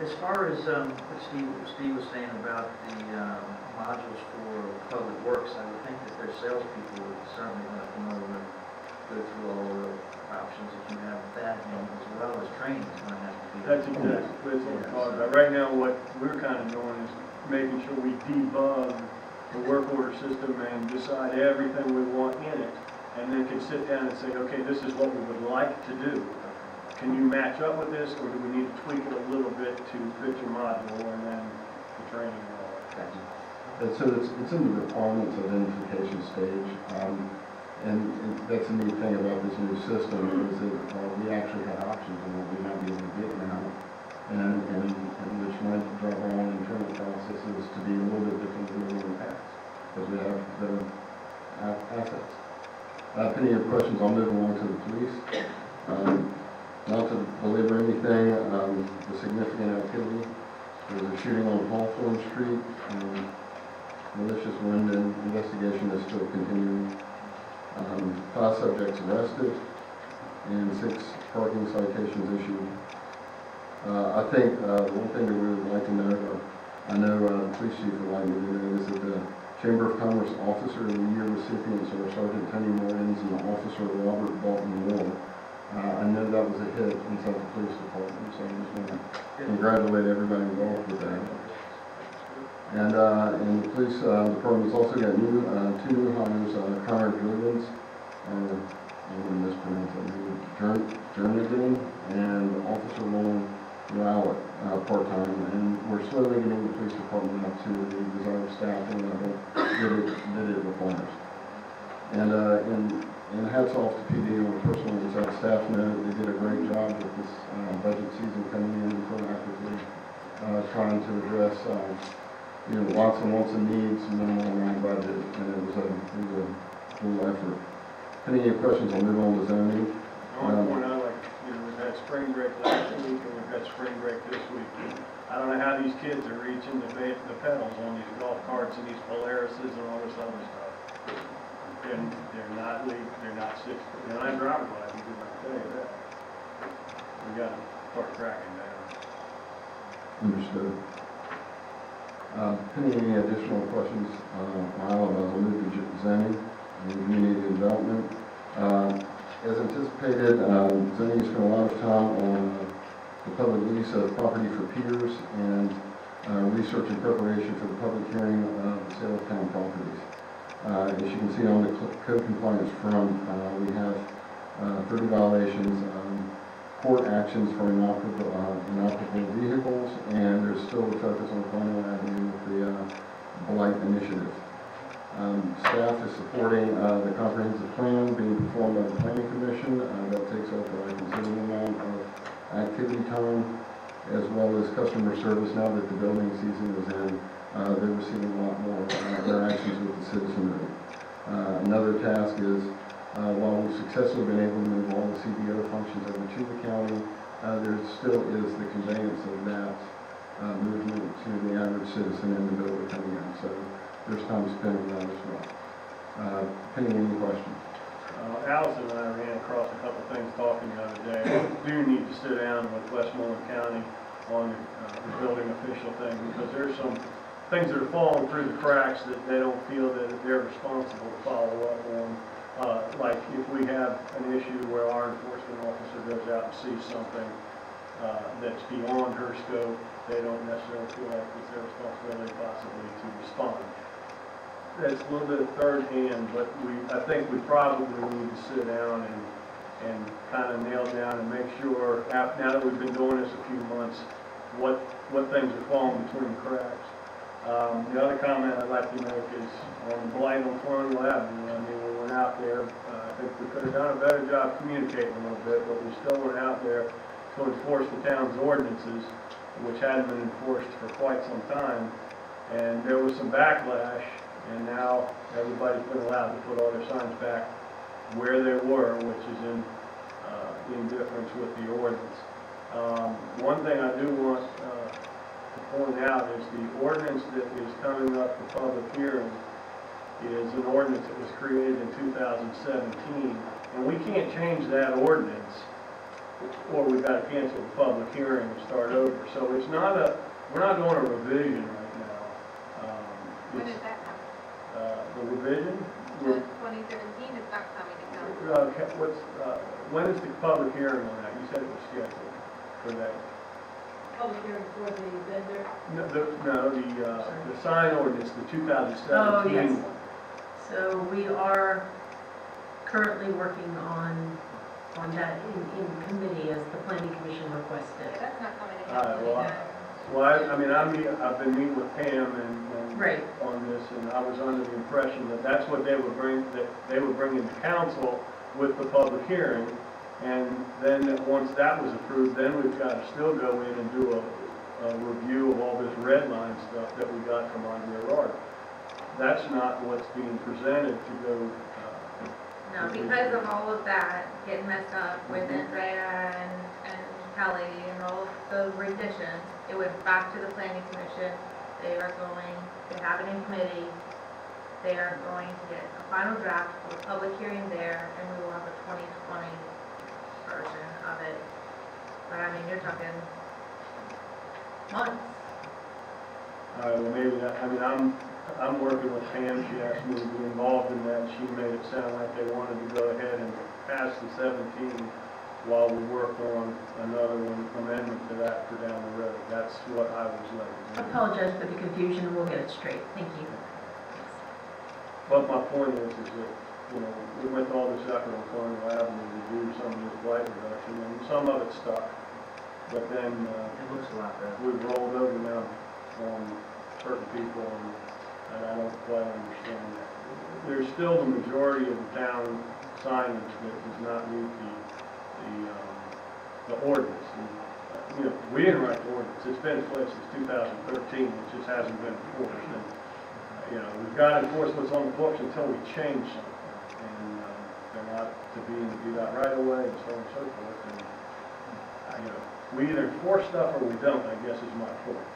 As far as what Steve was saying about the modules for Public Works, I would think that their salespeople would certainly want to come over and go through all the options that you have with that, and as well as training is going to have to be. That's exactly what we're talking about. Right now, what we're kind of doing is making sure we debug the work order system and decide everything we want in it, and then can sit down and say, okay, this is what we would like to do. Can you match up with this, or do we need to tweak it a little bit to fit your module, and then the training and all that? And so it's in the requirements identification stage. And that's the neat thing about this new system is that we actually had options on what we might be able to get now, and which might draw on internal processes to be a little bit different than we were in the past, because we have the assets. If any other questions, I'll move along to the police. Not to belabor anything, the significant activity. There was a shooting on Hawthorne Street. Malicious wind investigation is still continuing. 5 subjects arrested and 6 parking citations issued. I think the one thing that we would like to know, I know the police chief would like me to know, is that the Chamber of Commerce Officer of the Year recipients are Sergeant Tony Morans and Officer Robert Dalton Moore. I know that was a hit inside the police department, so I just want to congratulate everybody involved with that. And the police department's also got 2 new hires, Connor Julians, I'm going to mispronounce that name, Jernigan, and Officer Long Rowlett, part-time. And we're slowly getting the police department up to the desired staffing level that it requires. And And hats off to PD on a personal and staff note. They did a great job with this budget season coming in proactively, trying to address lots and lots of needs, minimal amount of budget, and it was a full effort. Any questions? I'll move on to zoning. The only point I like, we've had spring break last week and we've got spring break this week. I don't know how these kids are reaching the pedals on these golf carts and these Polarises and all this other stuff. And they're not legal, they're not they're not driver's license, I can tell you that. We gotta start cracking down. Understood. Any additional questions? I'll move to zoning and community development. As anticipated, zoning spent a lot of time on the public lease of property for peers and research and preparation for the public hearing of the sale of town properties. As you can see on the code compliance front, we have 30 violations, court actions for inoperable vehicles, and there's still a focus on Potomac Avenue with the Blight Initiative. Staff is supporting the comprehensive plan being performed by the Planning Commission. That takes up a considerable amount of activity time, as well as customer service. Now that the building season is in, they're receiving a lot more interactions with the citizenry. Another task is, while we've successfully been able to move all the CBO functions over to the county, there still is the conveyance of that movement to the average citizen in the building coming in. So there's time spent on that as well. Penny, any questions? Allison and I ran across a couple things talking the other day. We do need to sit down with Westmoreland County on the building official thing, because there's some things that are falling through the cracks that they don't feel that they're responsible to follow up on. Like if we have an issue where our enforcement officer goes out and sees something that's beyond her scope, they don't necessarily feel like it's their responsibility possibly to respond. That's a little bit of third hand, but I think we probably need to sit down and kind of nail down and make sure, now that we've been doing this a few months, what things are falling between the cracks. The other comment I'd like to make is on the blight on Colonial Avenue. I mean, we went out there, I think we could have done a better job communicating a little bit, but we still went out there to enforce the town's ordinances, which hadn't been enforced for quite some time. And there was some backlash, and now everybody's been allowed to put all their signs back where they were, which is in difference with the ordinance. One thing I do want to point out is the ordinance that is coming up for public hearing is an ordinance that was created in 2017, and we can't change that ordinance, or we've got to cancel the public hearing and start over. So it's not we're not doing a revision right now. When is that coming? The revision? The 2017 is not coming to council. When is the public hearing on that? You said it was scheduled for that. Public hearing for the vendor? No, the sign ordinance, the 2017 Oh, yes. one. So we are currently working on that in committee as the planning commission requested. Yeah, that's not coming to All right, council. I've been meeting with Pam and Right. on this, and I was under the impression that that's what they would bring, into council with the public hearing. And then once that was approved, then we've got to still go in and do a review of all this red line stuff that we got from Andrea Rard. That's not what's being presented to go. No, because of all of that getting messed up with Andrea and Kelly and all of those renditions, it went back to the planning commission. They are going to have it in committee. They are going to get a final draft for a public hearing there, and we will have a 2020 version of it. But I mean, you're talking months. Well, maybe I'm working with Pam. She asked me to be involved in that. She made it sound like they wanted to go ahead and pass the 17 while we work on another amendment to that for down the road. That's what I was I letting. apologize for the confusion, and we'll get it straight. Thank you. But my point is that, we went to all this effort on Colonial Avenue to do some of this blight reduction, and some of it stuck. But then, It looks a lot better. we've rolled over now on certain people, and I don't quite understand that. There's still the majority of the town signage that does not meet the ordinance. And, you know, we didn't write the ordinance. It's been in place since 2013. It just hasn't been enforced. And, you know, we've got to enforce what's on the books until we change something. And they're not to be in the VDOT right away and so on and so forth. And, you know, we either enforce stuff or we don't, I guess is my point.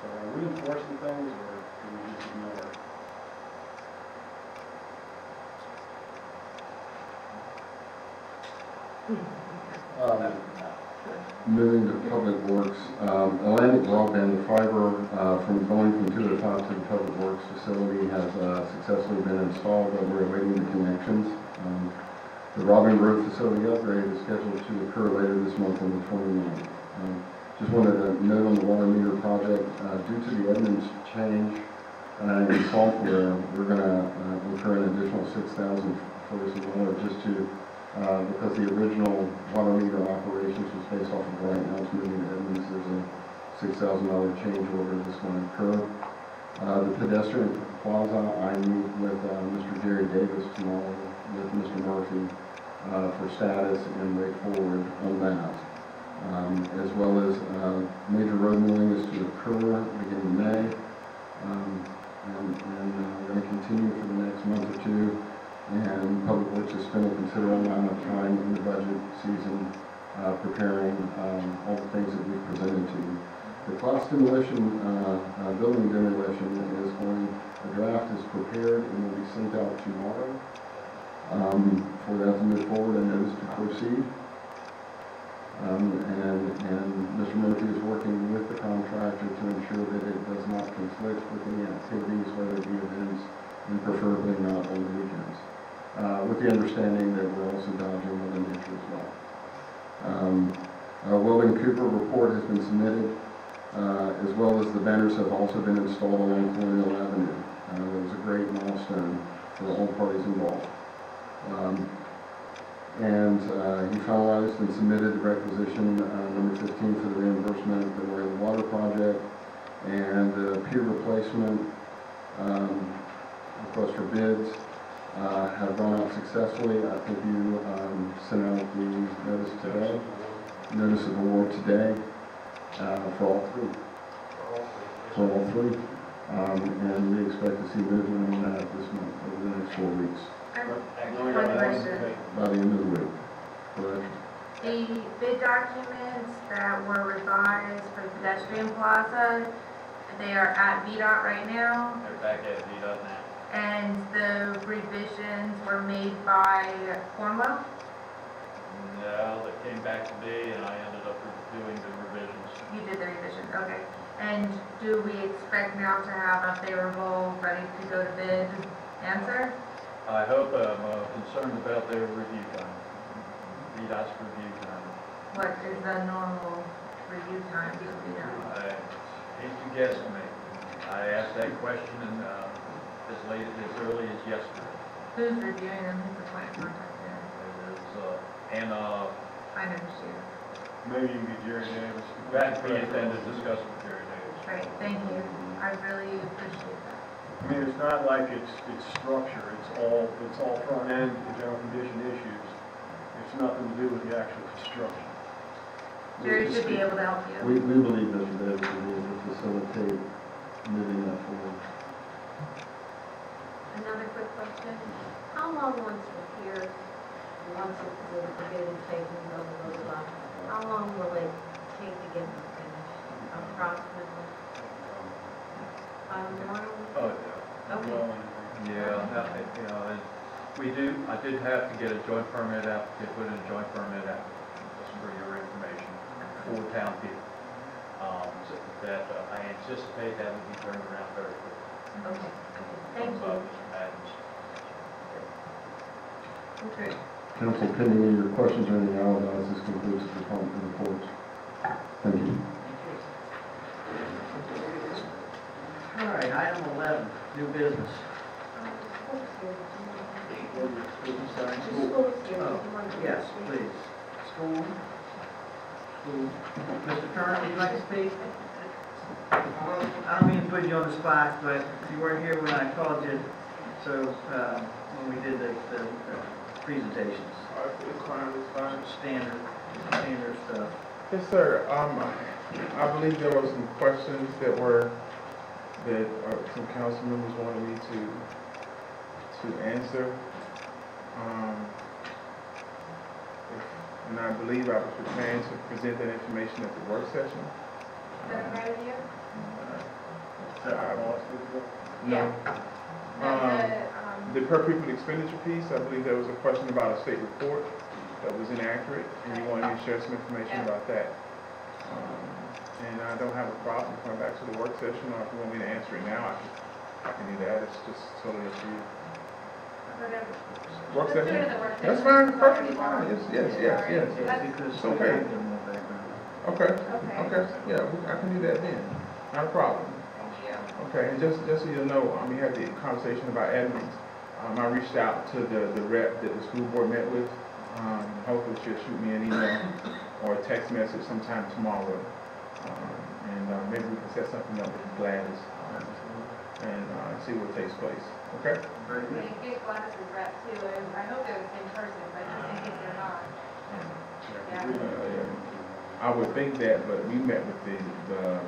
So are we enforcing things or do we just ignore it? Moving to Public Works, Atlantic Broadband, the fiber going from 205 to the Public Works facility has successfully been installed, but we're awaiting the connections. The Robin Road facility upgrade is scheduled to occur later this month on the 29th. Just wanted to note on the water meter project, due to the Edmunds change in software, we're going to incur an additional $6,000 for this water just to because the original water meter operations was based off of Bright. Now it's moving to Edmunds. There's a $6,000 change order that's going to occur. The pedestrian plaza, I meet with Mr. Jerry Davis tomorrow with Mr. Murphy for status and way forward on that. As well as major road milling is to occur beginning in May. And we're going to continue for the next month or two. And Public Works has spent a considerable amount of time in the budget season preparing all the things that we've presented to you. The class demolition, building demolition is a draft is prepared and will be sent out tomorrow for that to move forward and notice to proceed. And Mr. Murphy is working with the contractor to ensure that it does not conflict with any activities, whether it be events, and preferably not on the weekends. With the understanding that we're also dodging Mother Nature as well. Weldon Cooper report has been submitted, as well as the banners have also been installed along Colonial Avenue. It was a great milestone for all parties involved. He finalized and submitted the requisition number 15 for the reimbursement of the Royal Water Project and the pier replacement request for bids have gone out successfully. I think you sent out the notice of award today for all three. And we expect to see movement on that this month, over the next 4 weeks. One question. By the end of the week. Correct. The bid documents that were revised for the pedestrian plaza, they are at VDOT right now, They're back at VDOT now. and the revisions were made by Cornwell. No, they came back to me and I ended up doing the revisions. You did the revisions, okay. And do we expect now to have a favorable, ready to go to bid answer? I hope. I'm concerned about their review time, VDOT's review time. What is the normal review time for VDOT? I hate to guesstimate. I asked that question as early as yesterday. Who's reviewing them, who's the point of contact there? It is, I know who she is. Maybe you can get Jerry Davis. that we intend to discuss with Jerry Davis. Great, thank you. I really appreciate that. I mean, it's not like it's structure, it's all front end, general condition issues. It's nothing to do with the actual construction. Jerry should be able to help you. We believe Mr. Davis will be able to facilitate moving that forward. Another quick question. How long once the bid is taken, blah, blah, blah, blah, how long will it take to get them finished approximately? Oh, Okay. yeah, and I did have to get a joint permit put in a joint permit application, just for your information, for town people. So that I anticipate that will be turned around very quickly. Okay, thank you. Okay. Council, pending any of your questions or anything else, this concludes the department reports. Thank you. All right, item 11, new business. Yes, please. School. Mr. Turner, would you like to speak? I don't mean to put you on the spot, but you weren't here when I called you, so when we did the presentations. It's fine, it's fine. Standard stuff. Yes, sir. I believe there were some questions that some council members wanted me to answer. And I believe I was preparing to present that information at the work session. Is that okay with you? No. The, The per pupil expenditure piece, I believe there was a question about a state report that was inaccurate, and you wanted me to share some information about that. And I don't have a problem coming back to the work session, or if you want me to answer it now, I can do that. It's just totally up to you. whatever. Work Let's do it session? at the work session. That's fine, perfectly fine. Yes. Because It's okay. I give more background. Okay, yeah, I can do that then. Not a problem. Thank you. Okay, and just so you know, we had the conversation about admins. I reached out to the rep that the school board met with. Hopefully she'll shoot me an email or a text message sometime tomorrow. And maybe we can set something up with Gladys and see what takes place. Okay? Very good. And get Gladys' rep too, and I hope they're the same person, but just in case they're not. Yeah. I would think that, but we met with the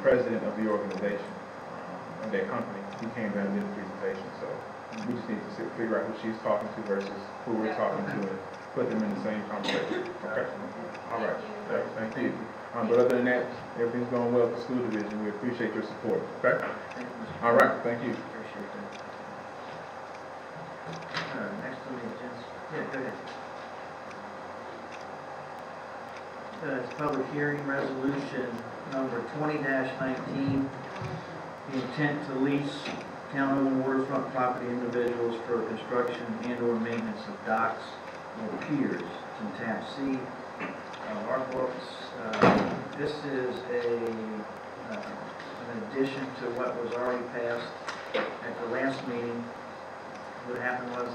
president of the organization, of that company. He came down and did the presentation, so we just need to figure out who she's talking to versus who we're talking to and put them in the same conversation. Okay? All right. Thank you. But other than that, everything's going well with the school division. We appreciate your support. Okay? Thank you, Mr. All right. Thank you. Appreciate that. Next on the agenda. Yeah, go ahead. It's public hearing resolution number 20-19. The intent to lease town-owned waterfront property individuals for construction and/or maintenance of docks or piers. It's in tab C of our books. This is an addition to what was already passed at the last meeting. What happened was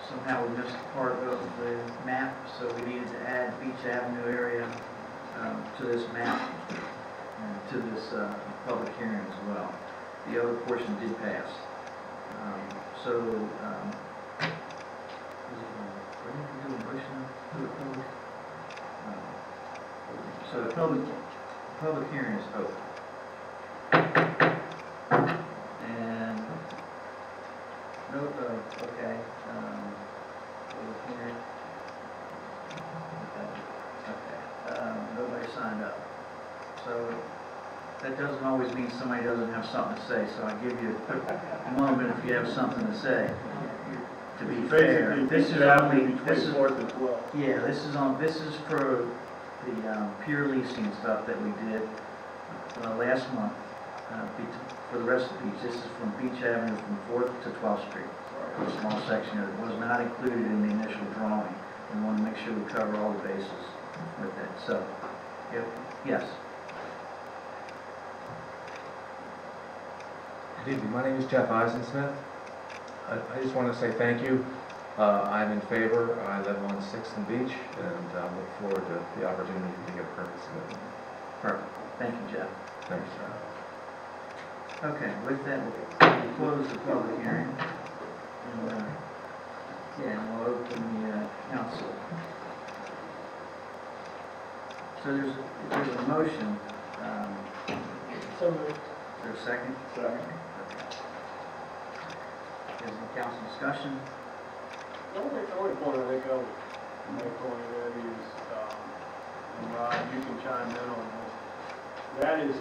somehow we missed part of the map, so we needed to add Beach Avenue area to this map and to this public hearing as well. The other portion did pass. So the public hearing is open. And okay. Public hearing. Okay. Nobody signed up. So that doesn't always mean somebody doesn't have something to say, so I give you a quick moment if you have something to say. To be fair, this is only, this is, yeah, this is for the pier leasing stuff that we did last month for the rest of the beach. This is from Beach Avenue from 4th to 12th Street, a small section that was not included in the initial drawing. We want to make sure we cover all the bases with it. So, yes. Good evening, my name is Jeff Eisensmith. I just want to say thank you. I'm in favor. I live on 6th and Beach, and look forward to the opportunity to get a permit submitted. Perfect. Thank you, Jeff. Thank you, sir. Okay, with that, we'll close the public hearing. And, we'll open the council. So there's a motion. So moved. Is there a second? Second. Is the council discussion? The only point I think I would make on that is, and Rod, you can chime in on this. That is,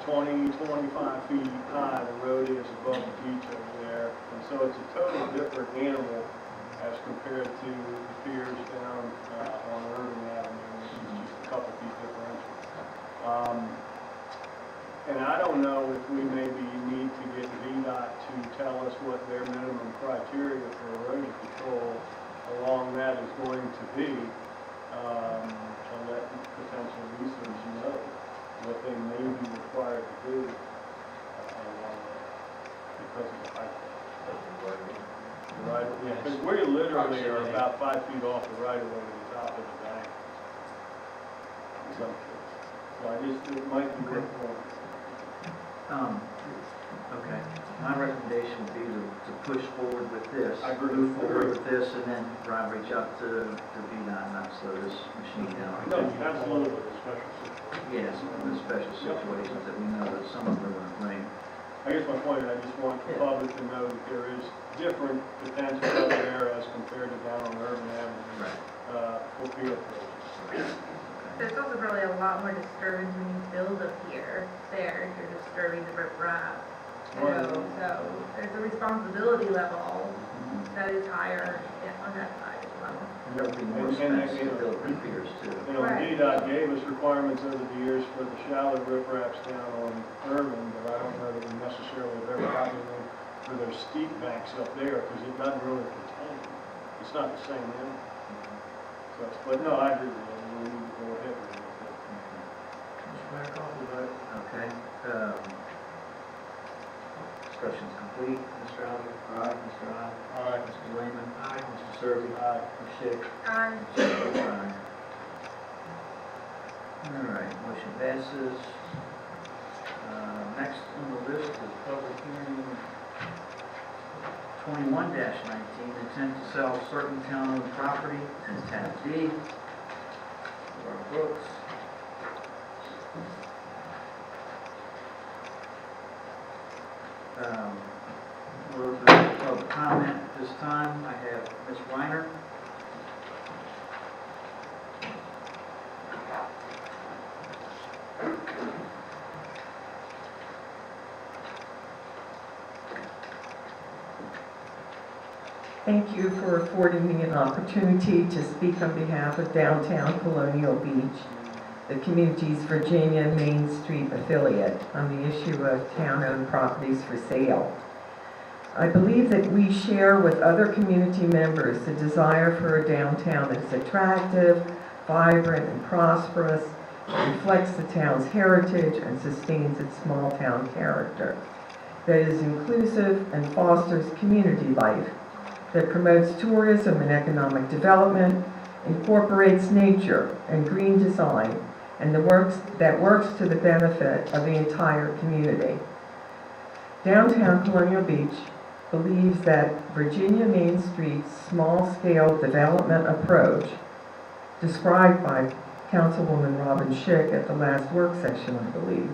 20, 25 feet high, the road is above the beach over there. And so it's a totally different animal as compared to the piers down on Irving Avenue, which is just a couple feet differential. And I don't know if we maybe need to get VDOT to tell us what their minimum criteria for erosion control along that is going to be, to let potential users know what they may be required to do along there because of the height. Right, yeah, because we literally are about 5 feet off the right of way to the top of the bank. In some cases. So it might be worth more. Okay, my recommendation would be to push forward with this. I agree. Move forward with this, and then Rob reach out to VDOT, not slow this machine down. No, absolutely, special situation. Yes, in the special situations that we know that some of them are playing. I guess my point is, I just want the public to know that there is different potential up there as compared to down on Urban Avenue, Right. for field approaches. There's also probably a lot more disturbance when you build up here, there, you're disturbing the riprap. You know, so there's a responsibility level that is higher on that side as well. And there'll be more expense to build piers too. You know, Right. VDOT gave us requirements over the years for the shallow ripraps down on Urban, but I don't know that we necessarily have ever gotten them for their steep banks up there, because it doesn't really contain them. It's not the same end. So, but no, I agree with you, we need to go ahead with it. Mr. Mayor, call the vote. Okay. Discussion's complete. Mr. Alger? Aye. Mr. I? Aye. Mr. Lehman? Aye. Mr. Serby? Aye. Ms. Schick? Um, Aye. All right, motion passes. Next on the list is public hearing 21-19, intent to sell certain town-owned property in tab D of our books. We'll go to public comment at this time. I have Ms. Reiner. Thank you for affording me an opportunity to speak on behalf of downtown Colonial Beach, the community's Virginia Main Street affiliate, on the issue of town-owned properties for sale. I believe that we share with other community members the desire for a downtown that is attractive, vibrant, and prosperous, that reflects the town's heritage and sustains its small-town character, that is inclusive and fosters community life, that promotes tourism and economic development, incorporates nature and green design, and that works to the benefit of the entire community. Downtown Colonial Beach believes that Virginia Main Street's small-scale development approach, described by Councilwoman Robin Schick at the last work session, I believe,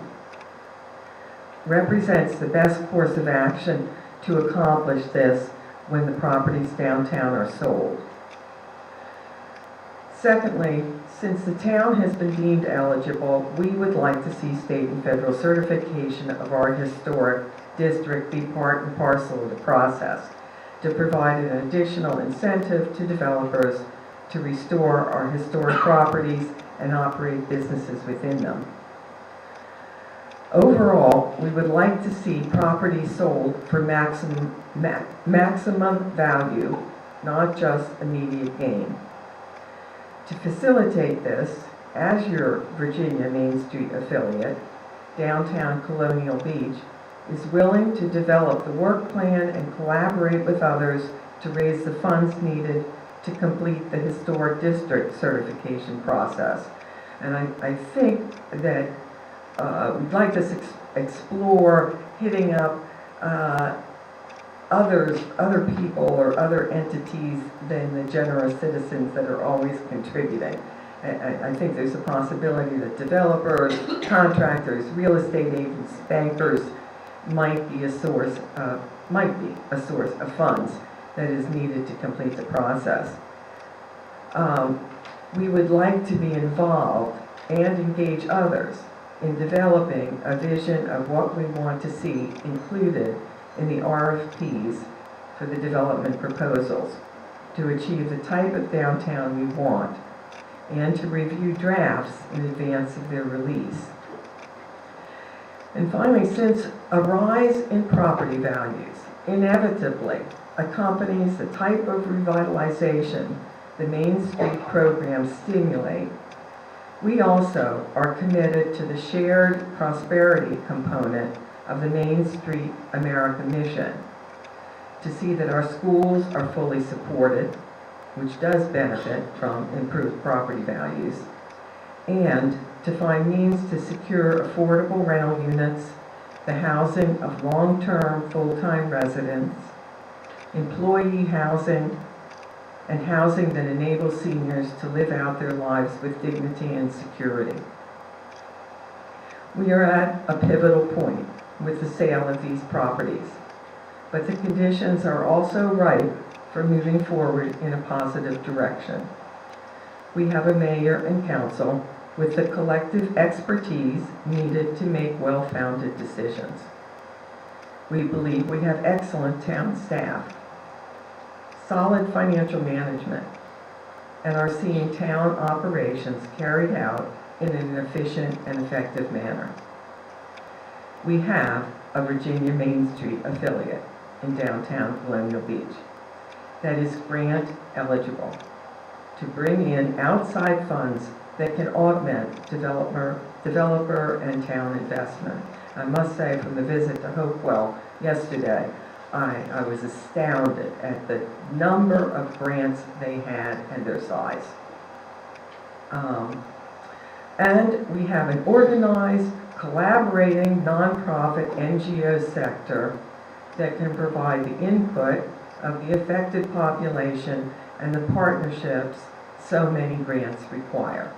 represents the best course of action to accomplish this when the properties downtown are sold. Secondly, since the town has been deemed eligible, we would like to see state and federal certification of our historic district be part and parcel of the process, to provide an additional incentive to developers to restore our historic properties and operate businesses within them. Overall, we would like to see property sold for maximum value, not just immediate gain. To facilitate this, as your Virginia Main Street affiliate, Downtown Colonial Beach is willing to develop the work plan and collaborate with others to raise the funds needed to complete the historic district certification process. And I think that we'd like to explore hitting up other people or other entities than the generous citizens that are always contributing. I think there's a possibility that developers, contractors, real estate agents, bankers might be a source of funds that is needed to complete the process. We would like to be involved and engage others in developing a vision of what we want to see included in the RFPs for the development proposals to achieve the type of downtown we want and to review drafts in advance of their release. And finally, since a rise in property values inevitably accompanies the type of revitalization the Main Street programs stimulate, we also are committed to the shared prosperity component of the Main Street America mission, to see that our schools are fully supported, which does benefit from improved property values, and to find means to secure affordable rental units the housing of long-term, full-time residents, employee housing, and housing that enables seniors to live out their lives with dignity and security. We are at a pivotal point with the sale of these properties, but the conditions are also ripe for moving forward in a positive direction. We have a mayor and council with the collective expertise needed to make well-founded decisions. We believe we have excellent town staff, solid financial management, and are seeing town operations carried out in an efficient and effective manner. We have a Virginia Main Street affiliate in downtown Colonial Beach that is grant eligible to bring in outside funds that can augment developer and town investment. I must say, from the visit to Hopewell yesterday, I was astounded at the number of grants they had and their size. And we have an organized, collaborating, nonprofit NGO sector that can provide the input of the affected population and the partnerships so many grants require.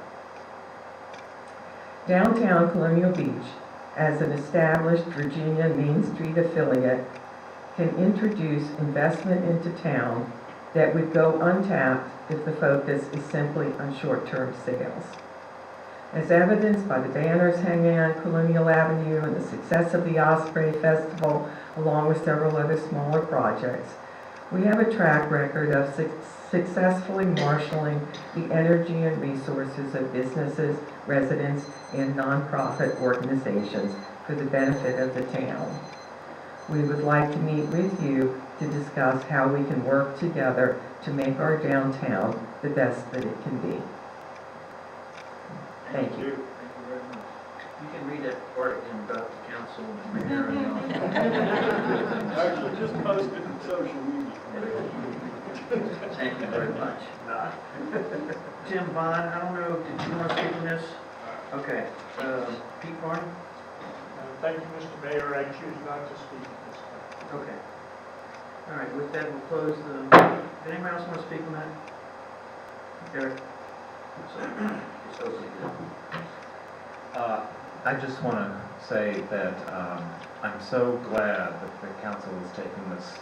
Downtown Colonial Beach, as an established Virginia Main Street affiliate, can introduce investment into town that would go untapped if the focus is simply on short-term sales. As evidenced by the banners hanging on Colonial Avenue and the success of the Osprey Festival, along with several other smaller projects, we have a track record of successfully marshaling the energy and resources of businesses, residents, and nonprofit organizations for the benefit of the town. We would like to meet with you to discuss how we can work together to make our downtown the best that it can be. Thank you. Thank you very much. You can read that part again about the council and the mayor and all. Actually, just post it in social media. Thank you very much. Jim Bond, I don't know, did you want to speak on this? Okay. Pete Barney? Thank you, Mr. Mayor. I choose not to speak at this time. Okay. All right, with that, we'll close the, did anyone else want to speak on that? Eric? It's open again. I just want to say that I'm so glad that the council is taking this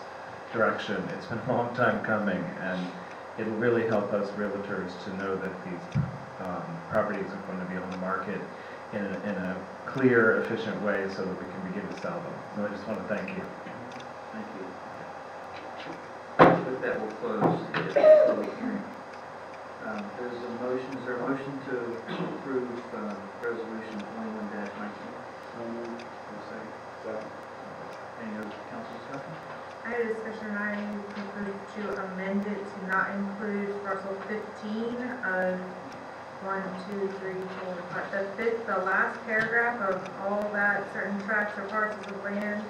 direction. It's been a long time coming, and it'll really help us realtors to know that these properties are going to be on the market in a clear, efficient way so that we can begin to sell them. So I just want to thank you. Thank you. With that, we'll close the public hearing. There's a motion, is there a motion to approve resolution 21-19? Any other council discussion? I had a discussion, I proposed to amend it to not include parcel 15 of 1, 2, 3, 4, 5, the last paragraph of all that certain tracts or parcels of land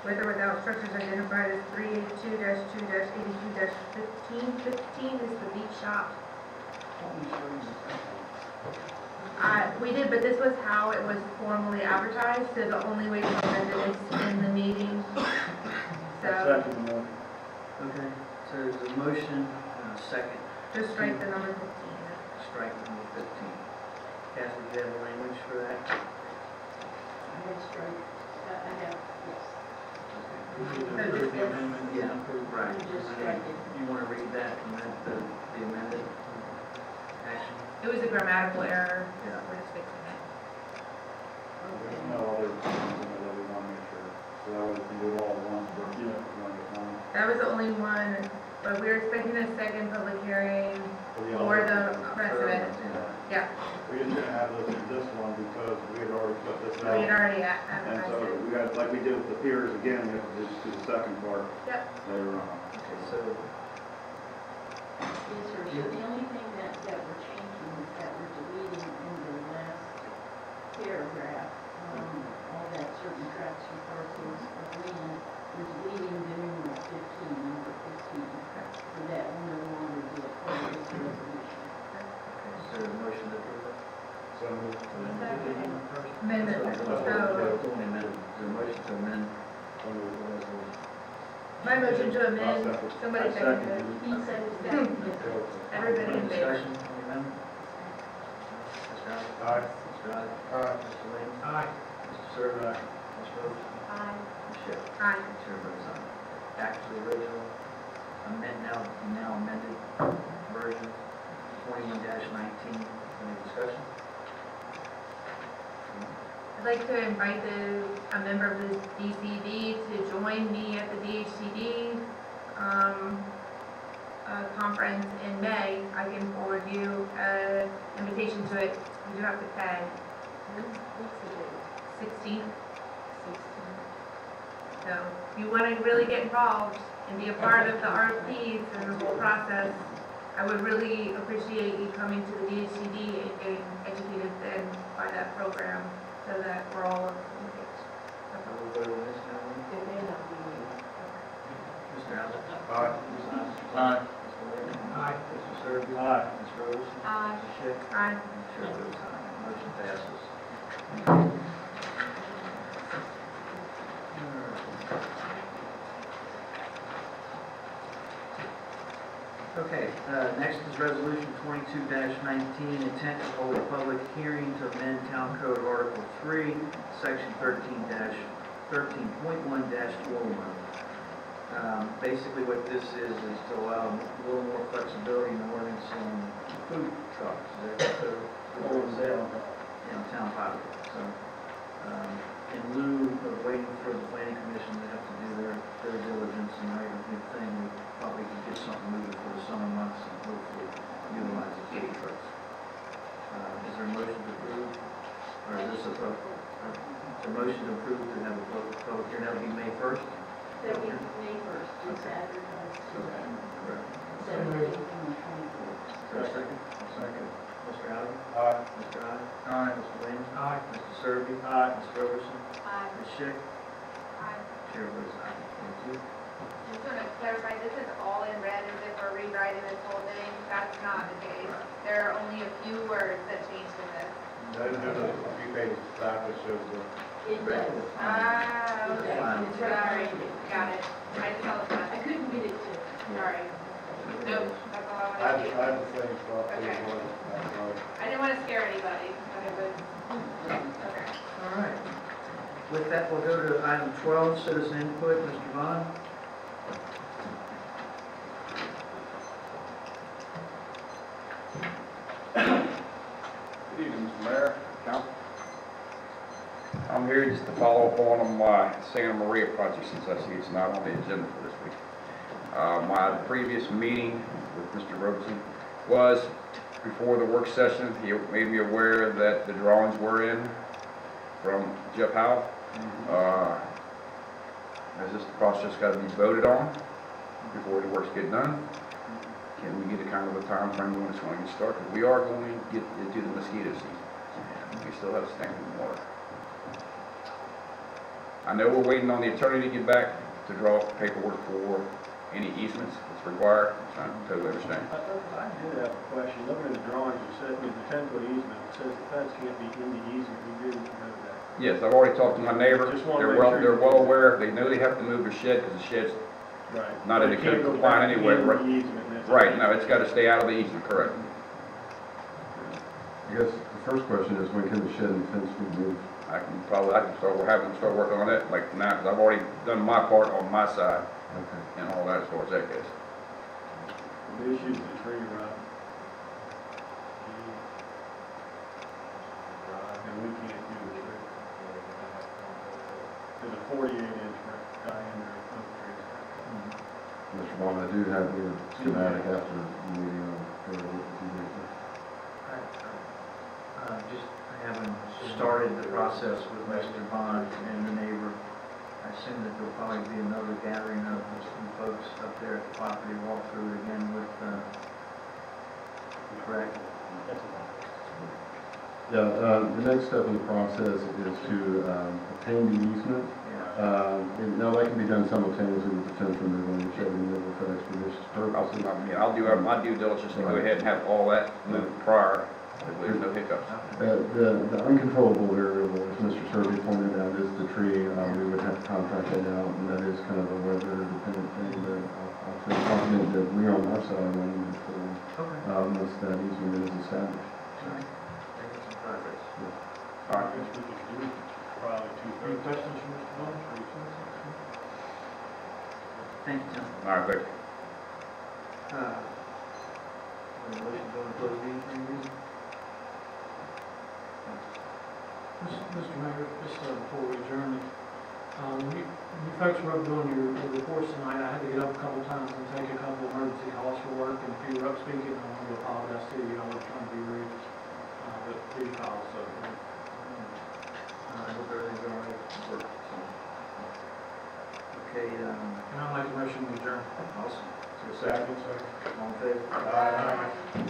with or without structures identified as 382-2-82-15. 15 is the beach shop. We did, but this was how it was formally advertised, so the only way to amend it is in the meeting. So, Second one. Okay, so there's a motion and a second. just strike the number 15. Strike number 15. Kathy, do you have the language for that? I had strike, I have, yes. Okay. Approve the amendment? Yeah, right. Just strike it. You want to read that, the amended action? It was a grammatical error. Yeah. We're just fixing it. Okay. No other things in it that we want to make sure, so that way we can do it all at once, but one at a time. That was the only one, but we were expecting a second public hearing for the rest of it. Yeah, We just didn't have this in this one because we had already put this we had out. already And so advertised it. we got, like we did with the piers again, we have to just do the second part Yep. later on. Okay, so, Yes, sir, so the only thing that we're changing is that we're deleting in the last paragraph, all that certain tracts and parcels of land, we're deleting the numeral 15, number 15. So that will no longer be a part of this resolution. is there a motion to approve it? So Amendment, Is so, there a motion to amend? my motion to amend, somebody I seconded second. it. He said it's definitely. Everybody Any in favor? discussion on the amendment? Mr. Allen? Aye. Mr. Allen? Aye. Mr. Lane? Aye. Mr. Serby? Ms. Rhodes? Aye. Ms. Schiff? Aye. Chair votes aye. Back to the original, now amended version, 21-19. Any discussion? I'd like to invite a member of the DCD to join me at the DHCD conference in May. I can forward you an invitation to it. You do have to pay. What's the date? 16th. 16. So if you want to really get involved and be a part of the RFPs and the whole process, I would really appreciate you coming to the DHCD and getting educated then by that program so that we're all on the same page. We'll vote on this now. It may not be me. Mr. Allen? Aye. Ms. Allen? Aye. Mr. Lane? Aye. Mr. Serby? Aye. Ms. Rhodes? Aye. Ms. Schiff? Aye. Chair votes aye. Motion passes. Okay, next is Resolution 22-19, intent to hold a public hearing to amend Town Code Article 3, Section 13.1-401. Basically what this is to allow a little more flexibility in the ordinance on food trucks. They're on sale, town property. So, in lieu of waiting for the planning commission to have to do their diligence and every good thing, we probably could get something moving for the summer months and hopefully utilize the food trucks. Is there a motion to approve? Or is this a motion to approve to have a public hearing? That would be May 1st? That we, May 1st, it's advertised. Okay, correct. 17th and 24th. Is there a second? Second. Mr. Allen? Aye. Mr. Allen? Aye. Mr. Lane? Aye. Mr. Serby? Aye. Ms. Roberson? Aye. Ms. Schick? Aye. Chair votes aye. Thank you. Just want to clarify, this is all in red as if we're rewriting this whole thing. That's not the case. There are only a few words that changed in this. There's a few pages back that shows the. It does. Ah, okay. Fine. Sorry. Got it. I just saw the I flag. couldn't get it to. Sorry. Nope, that's all I I wanted to do. had the same spot. Okay. I didn't want to scare anybody, but it was, okay. All right. With that, we'll go to item 12, citizen input. Mr. Vaughn? Good evening, Mr. Mayor, Council. I'm here just to follow up on my Santa Maria project since I see it's not on the agenda for this week. My previous meeting with Mr. Robeson was before the work session. He made me aware that the drawings were in from Jeff Howe. Has this process got to be voted on before the works get done? Can we get a kind of a time frame when it's going to get started? We are going to get into the mosquito season, and we still have standing water. I know we're waiting on the attorney to get back to draw up paperwork for any easements that's required. I totally understand. I did have a question. Looking at the drawings, it says, the 10-foot easement, it says the fence can't be in the easement. We didn't know that. Yes, I've already talked to my neighbor. Just wanna They're make well, sure they're you- well aware. They know they have to move their shed because the shed's Right. not in the It can't code go compliant back anyway. in Right. the easement, that's- Right, no, it's got to stay out of the easement, correct. I guess the first question is, when can the shed and fence be moved? I can start, we're having to start working on that like now, because I've already done my part on my side Okay. and all that as far as that goes. The issue is the tree run. And we can't do the tree. There's a 48-inch diameter of trees. Mr. Vaughn, I do have your schematic after the meeting on February 15th. I haven't started the process with Mr. Bond and the neighbor. I assume that there'll probably be another gathering of some folks up there at the property, walk through it again with, correct? Yeah, the next step in the process is to obtain the easement. Yeah. Now, that can be done simultaneously with the fence removal and shed removal for expeditious purposes. I'll do my due diligence to go ahead and have all that moved prior Hopefully there's no hiccups. The uncontrollable variable, as Mr. Serby pointed out, is the tree. We would have to contract that out, and that is kind of a weather dependent thing, but I feel confident that we on our side are running it for, once that easement is established. Making some progress. I guess we could do probably Any 2/3. questions from Mr. Bowles? Thank you, Tim. All right, thank you. Motion to go into closed meeting for any reason? Mr. Mayor, just before we adjourn, when you folks were up doing your reports tonight, I had to get up a couple times and take a couple emergency calls for work, and if you were up speaking, I want to apologize to you, I was trying to be rude, but these calls, so. I hope everything's all right. Okay, And I'll make a motion to adjourn. awesome. Is there a second? Second, sir. All in favor? Aye.